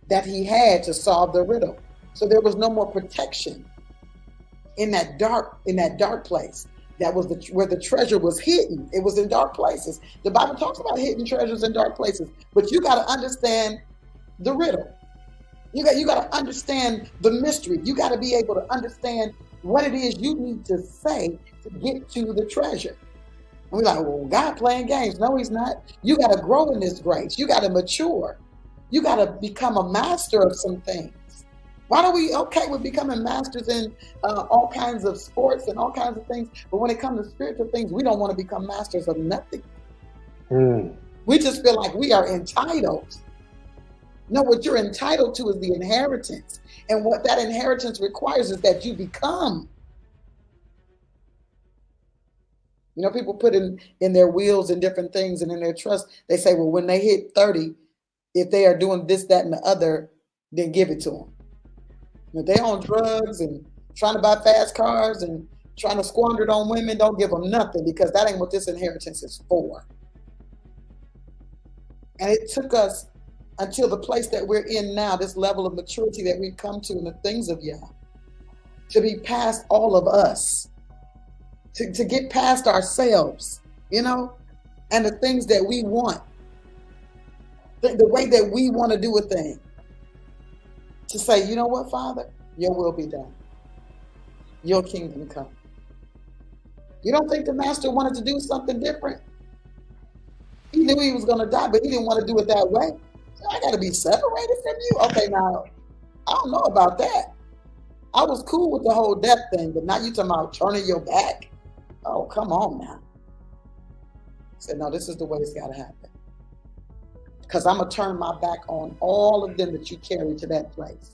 that he had to solve the riddle. So there was no more protection in that dark place. That was where the treasure was hidden. It was in dark places. The Bible talks about hidden treasures in dark places, but you got to understand the riddle. You got to understand the mystery. You got to be able to understand what it is you need to say to get to the treasure. And we're like, well, God playing games. No, he's not. You got to grow in this grace. You got to mature. You got to become a master of some things. Why are we okay with becoming masters in all kinds of sports and all kinds of things? But when it comes to spiritual things, we don't want to become masters of nothing. We just feel like we are entitled. No, what you're entitled to is the inheritance. And what that inheritance requires is that you become. People put in their wills and different things and in their trust, they say, well, when they hit 30, if they are doing this, that, and the other, then give it to them. If they're on drugs and trying to buy fast cars and trying to squander it on women, don't give them nothing, because that ain't what this inheritance is for. And it took us until the place that we're in now, this level of maturity that we've come to in the things of YAH, to be past all of us, to get past ourselves, and the things that we want, the way that we want to do a thing. To say, you know what, Father, your will be done. Your kingdom come. You don't think the master wanted to do something different? He knew he was going to die, but he didn't want to do it that way. So I got to be separated from you. Okay, now, I don't know about that. I was cool with the whole death thing, but now you talking about turning your back? Oh, come on now. I said, no, this is the way it's got to happen. Because I'm going to turn my back on all of them that you carry to that place.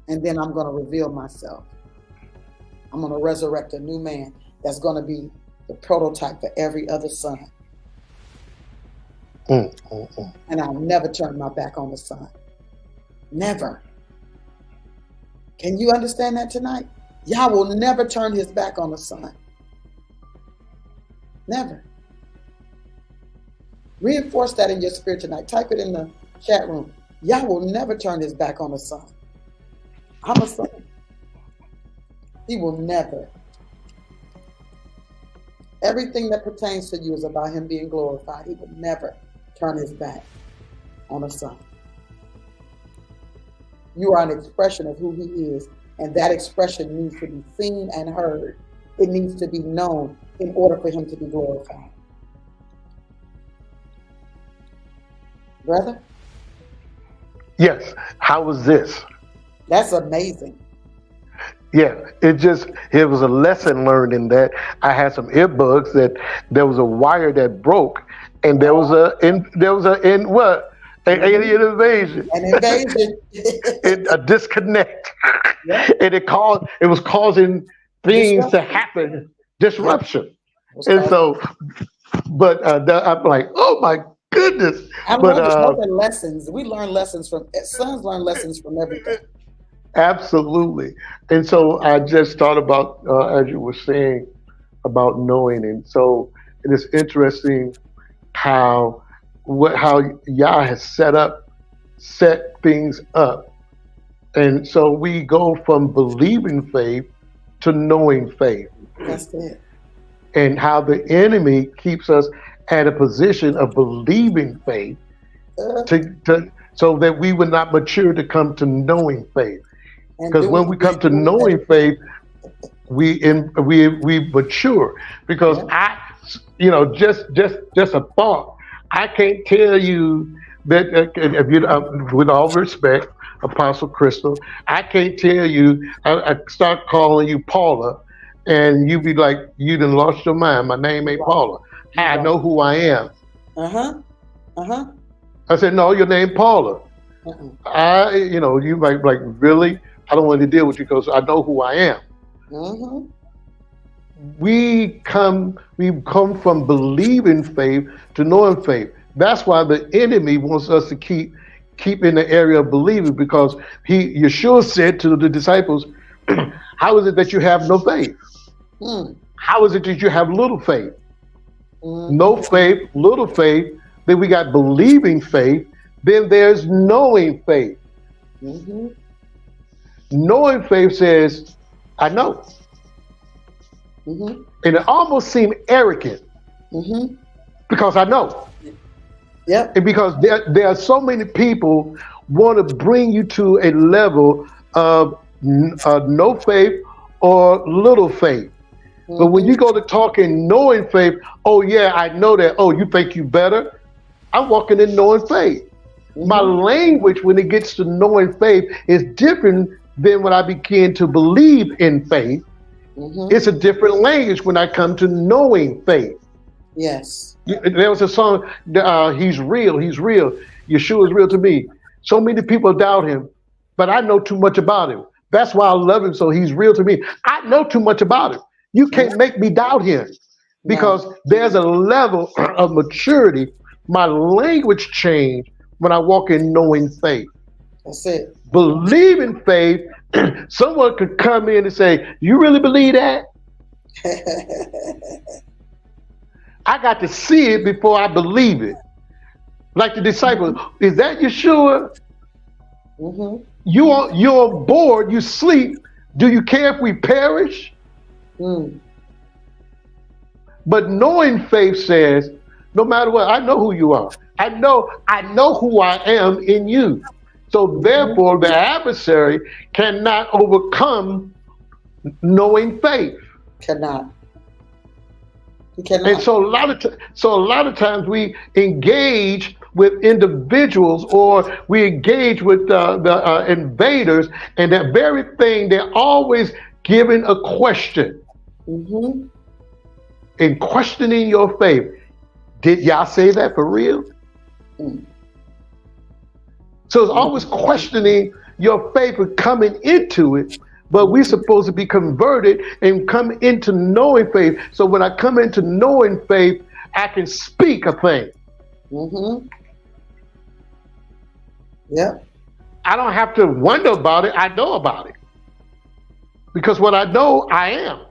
And then I'm going to reveal myself. I'm going to resurrect a new man that's going to be the prototype for every other son. And I'll never turn my back on the son. Never. Can you understand that tonight? Yah will never turn his back on the son. Never. Reinforce that in your spirit tonight. Type it in the chat room. Yah will never turn his back on the son. I'm a son. He will never. Everything that pertains to you is about him being glorified. He will never turn his back on a son. You are an expression of who he is, and that expression needs to be seen and heard. It needs to be known in order for him to be glorified. Brother? Yes. How was this? That's amazing. Yeah, it was a lesson learned in that. I had some earbuds that there was a wire that broke, and there was an alien invasion. An invasion. A disconnect. Yeah. And it was causing things to happen, disruption. And so, but I'm like, oh my goodness. I'm learning lessons. We learn lessons sons learn lessons from everything. Absolutely. And so I just thought about, as you were saying, about knowing. And so it is interesting how Yah has set things up. And so we go from believing faith to knowing faith. That's it. And how the enemy keeps us at a position of believing faith so that we would not mature to come to knowing faith. Because when we come to knowing faith, we mature. Because just a thought. I can't tell you that if you, with all respect, Apostle Crystal, I can't tell you. I start calling you Paula, and you be like, you done lost your mind. My name ain't Paula. I know who I am. I said, no, your name Paula. You might like, really? I don't want to deal with you because I know who I am. We come from believing faith to knowing faith. That's why the enemy wants us to keep in the area of believing, because Yeshua said to the disciples, how is it that you have no faith? How is it that you have little faith? No faith, little faith. Then we got believing faith. Then there's knowing faith. Knowing faith says, I know. And it almost seemed arrogant because I know. Yep. And because there are so many people want to bring you to a level of no faith or little faith. But when you go to talking knowing faith, oh yeah, I know that. Oh, you think you better? I'm walking in knowing faith. My language when it gets to knowing faith is different than when I begin to believe in faith. It's a different language when I come to knowing faith. Yes. There was a song, he's real, Yeshua is real to me. So many people doubt him, but I know too much about him. That's why I love him, so he's real to me. I know too much about him. You can't make me doubt him, because there's a level of maturity. My language changed when I walk in knowing faith. That's it. Believe in faith. Someone could come in and say, you really believe that? I got to see it before I believe it. Like the disciples, is that Yeshua? You're bored, you sleep. Do you care if we perish? But knowing faith says, no matter what, I know who you are. I know who I am in you. So therefore, the adversary cannot overcome knowing faith. Cannot. He cannot. And so a lot of times we engage with individuals, or we engage with the invaders, and that very thing, they're always giving a question. Mm-hmm. In questioning your faith. Did y'all say that for real? Mm. So it's always questioning your faith and coming into it, but we're supposed to be converted and come into knowing faith. So when I come into knowing faith, I can speak a thing. Mm-hmm. Yep. I don't have to wonder about it. I know about it. Because what I know, I am.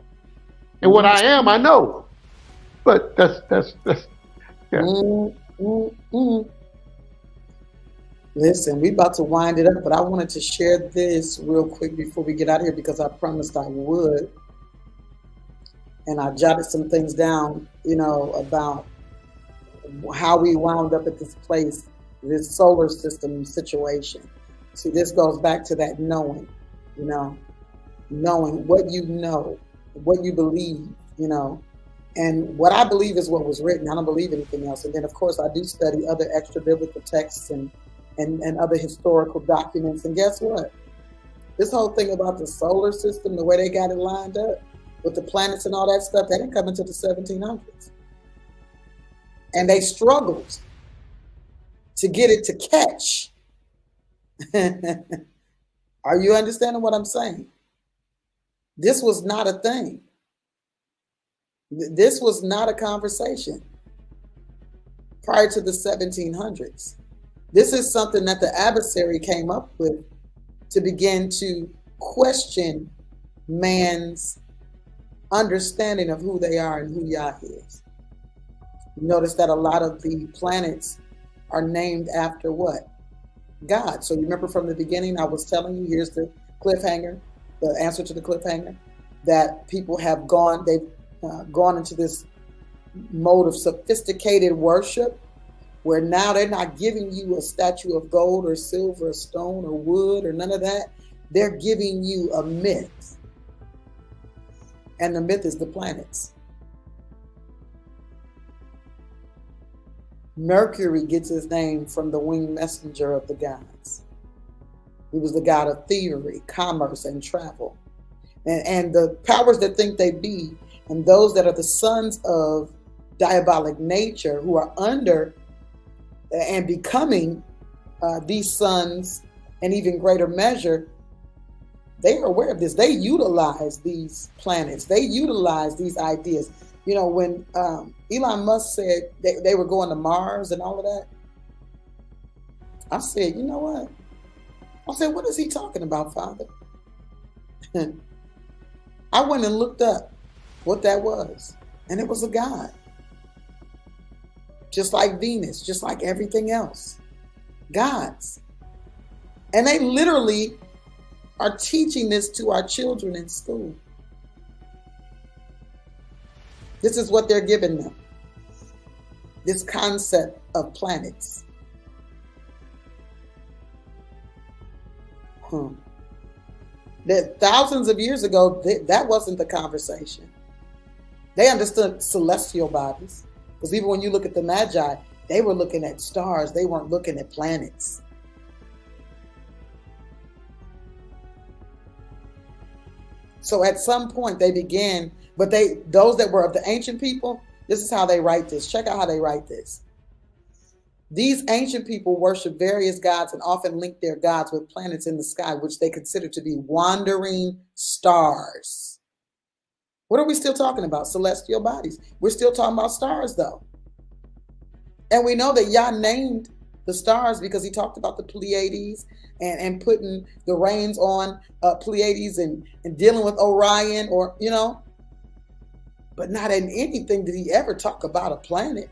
And what I am, I know. But that's yeah. Mm-hmm. Listen, we about to wind it up, but I wanted to share this real quick before we get out of here, because I promised I would. And I jotted some things down, about how we wound up at this place, this solar system situation. See, this goes back to that knowing, knowing what you know, what you believe, and what I believe is what was written. I don't believe anything else. And then, of course, I do study other extra biblical texts and other historical documents. And guess what? This whole thing about the solar system, the way they got it lined up with the planets and all that stuff, that didn't come until the 1700s. And they struggled to get it to catch. Are you understanding what I'm saying? This was not a thing. This was not a conversation prior to the 1700s. This is something that the adversary came up with to begin to question man's understanding of who they are and who YAH is. You notice that a lot of the planets are named after what? God. So you remember from the beginning, I was telling you, here's the cliffhanger, the answer to the cliffhanger, that people have gone, they've gone into this mode of sophisticated worship, where now they're not giving you a statue of gold or silver or stone or wood or none of that. They're giving you a myth. And the myth is the planets. Mercury gets his name from the winged messenger of the gods. He was the god of thievery, commerce, and travel. And the powers that think they be, and those that are the sons of diabolic nature, who are under and becoming these sons in even greater measure, they are aware of this. They utilize these planets. They utilize these ideas. When Elon Musk said they were going to Mars and all of that, I said, you know what? I said, what is he talking about, Father? I went and looked up what that was, and it was a god. Just like Venus, just like everything else. Gods. And they literally are teaching this to our children in school. This is what they're giving them. This concept of planets. That thousands of years ago, that wasn't the conversation. They understood celestial bodies. Because even when you look at the Magi, they were looking at stars. They weren't looking at planets. So at some point they began, but those that were of the ancient people, this is how they write this. Check out how they write this. These ancient people worship various gods and often link their gods with planets in the sky, which they consider to be wandering stars. What are we still talking about? Celestial bodies. We're still talking about stars, though. And we know that YAH named the stars because he talked about the Pleiades and putting the reins on Pleiades and dealing with Orion, but not in anything did he ever talk about a planet.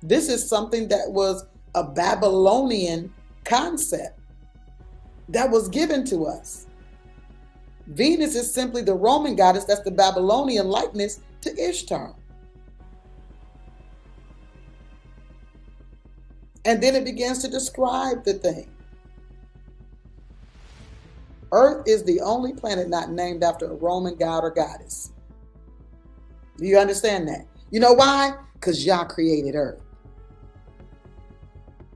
This is something that was a Babylonian concept that was given to us. Venus is simply the Roman goddess. That's the Babylonian likeness to Ishtar. And then it begins to describe the thing. Earth is the only planet not named after a Roman god or goddess. Do you understand that? You know why? Because YAH created Earth.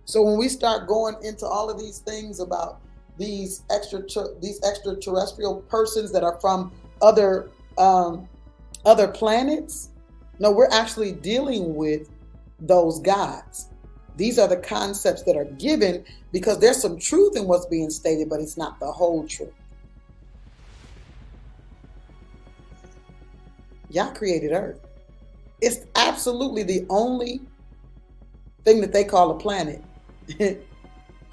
So when we start going into all of these things about these extraterrestrial persons that are from other planets, no, we're actually dealing with those gods. These are the concepts that are given because there's some truth in what's being stated, but it's not the whole truth. Yah created Earth. It's absolutely the only thing that they call a planet.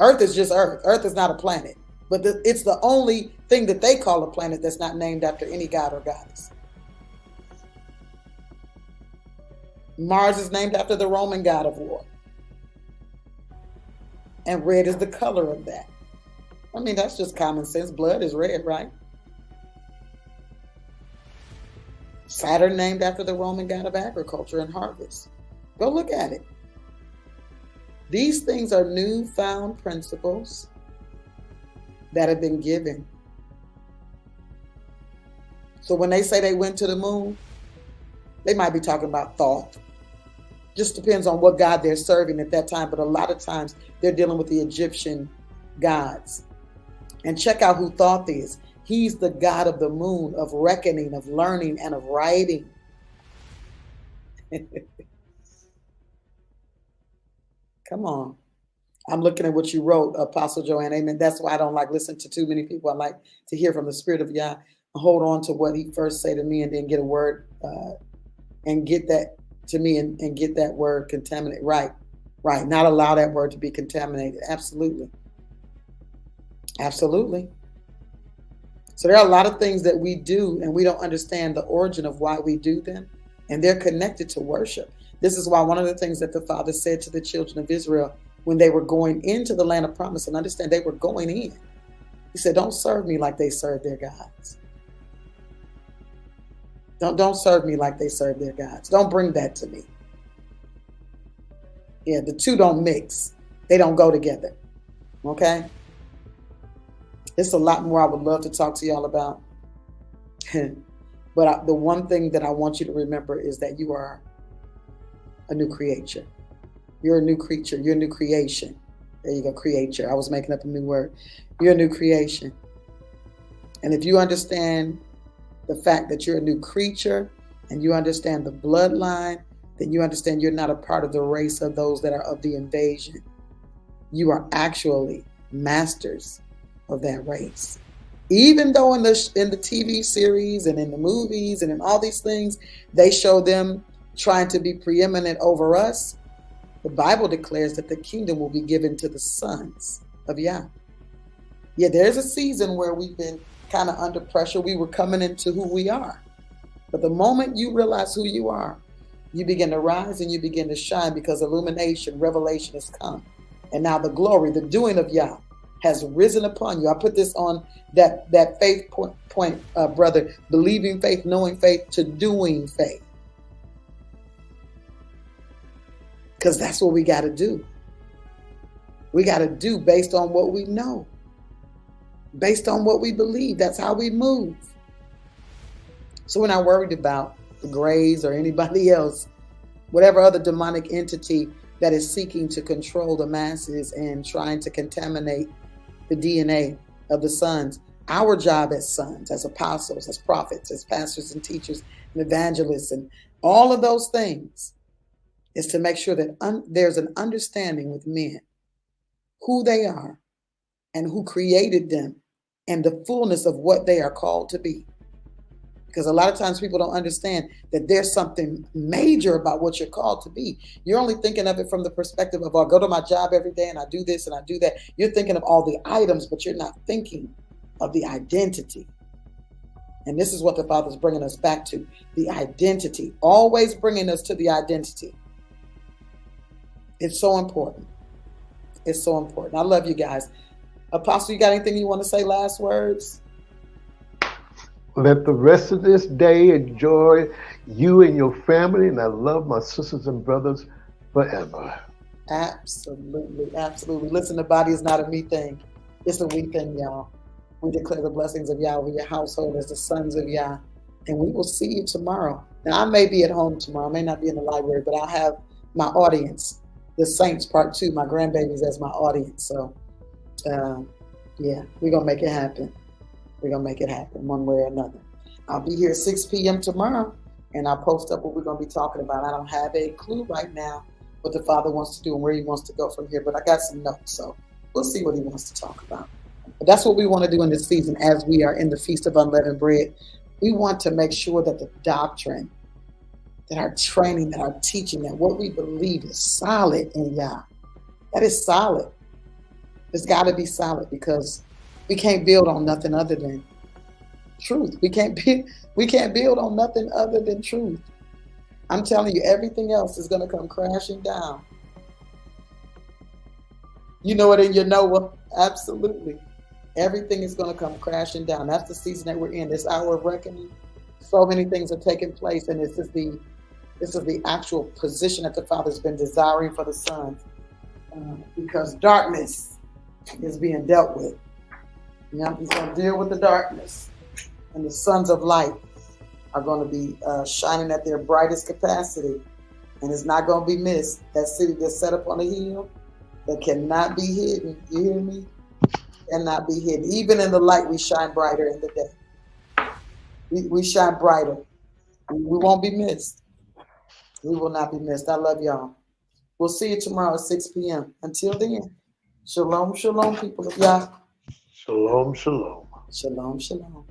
Earth is just Earth. Earth is not a planet. But it's the only thing that they call a planet that's not named after any god or goddess. Mars is named after the Roman god of war. And red is the color of that. I mean, that's just common sense. Blood is red, right? Saturn named after the Roman god of agriculture and harvest. Go look at it. These things are newfound principles that have been given. So when they say they went to the moon, they might be talking about Thoth. Just depends on what god they're serving at that time. But a lot of times they're dealing with the Egyptian gods. And check out who Thoth is. He's the god of the moon, of reckoning, of learning, and of writing. Come on. I'm looking at what you wrote, Apostle Joanne. Amen. That's why I don't like listen to too many people. I like to hear from the Spirit of Yah. Hold on to what he first say to me and then get a word and get that to me and get that word contaminated. Right. Not allow that word to be contaminated. Absolutely. So there are a lot of things that we do and we don't understand the origin of why we do them. And they're connected to worship. This is why one of the things that the Father said to the children of Israel when they were going into the land of promise, and understand they were going in. He said, don't serve me like they serve their gods. Don't serve me like they serve their gods. Don't bring that to me. Yeah, the two don't mix. They don't go together. Okay? It's a lot more I would love to talk to y'all about. But the one thing that I want you to remember is that you are a new creature. You're a new creature. You're a new creation. There you go, creature. I was making up a new word. You're a new creation. And if you understand the fact that you're a new creature and you understand the bloodline, then you understand you're not a part of the race of those that are of the invasion. You are actually masters of that race. Even though in the TV series and in the movies and in all these things, they show them trying to be preeminent over us, the Bible declares that the kingdom will be given to the sons of Yah. Yeah, there's a season where we've been kind of under pressure. We were coming into who we are. But the moment you realize who you are, you begin to rise and you begin to shine because illumination, revelation has come. And now the glory, the doing of Yah has risen upon you. I put this on that faith point, brother, believing faith, knowing faith to doing faith. Because that's what we got to do. We got to do based on what we know. Based on what we believe. That's how we move. So we're not worried about the Greys or anybody else, whatever other demonic entity that is seeking to control the masses and trying to contaminate the DNA of the sons. Our job as sons, as apostles, as prophets, as pastors and teachers and evangelists and all of those things is to make sure that there's an understanding with men who they are and who created them and the fullness of what they are called to be. Because a lot of times people don't understand that there's something major about what you're called to be. You're only thinking of it from the perspective of, I go to my job every day and I do this and I do that. You're thinking of all the items, but you're not thinking of the identity. And this is what the Father's bringing us back to, the identity, always bringing us to the identity. It's so important. It's so important. I love you guys. Apostle, you got anything you want to say? Last words? Let the rest of this day enjoy you and your family. And I love my sisters and brothers forever. Absolutely. Absolutely. Listen, the body is not a me thing. It's a we thing, y'all. We declare the blessings of Yah over your household as the sons of Yah. And we will see you tomorrow. Now, I may be at home tomorrow. I may not be in the library, but I'll have my audience the Saints Part 2. My grandbabies as my audience. So, yeah, we're going to make it happen. We're going to make it happen one way or another. I'll be here at 6 p.m. tomorrow, and I'll post up what we're going to be talking about. I don't have a clue right now what the Father wants to do and where he wants to go from here, but I got some notes, so we'll see what he wants to talk about. But that's what we want to do in this season as we are in the Feast of Unleavened Bread. We want to make sure that the doctrine, that our training, that our teaching, that what we believe is solid in Yah. That is solid. It's got to be solid because we can't build on nothing other than truth. We can't build on nothing other than truth. I'm telling you, everything else is going to come crashing down. You know it in your Noah. Absolutely. Everything is going to come crashing down. That's the season that we're in, this hour of reckoning. So many things are taking place, and this is the actual position that the Father's been desiring for the sons, because darkness is being dealt with. You know, he's going to deal with the darkness, and the sons of light are going to be shining at their brightest capacity, and it's not going to be missed. That city that's set up on a hill that cannot be hidden. You hear me? Cannot be hidden. Even in the light, we shine brighter in the day. We shine brighter. We won't be missed. We will not be missed. I love y'all. We'll see you tomorrow at 6 p.m. Until then, shalom, shalom, people of Yah. Shalom, shalom. Shalom, shalom.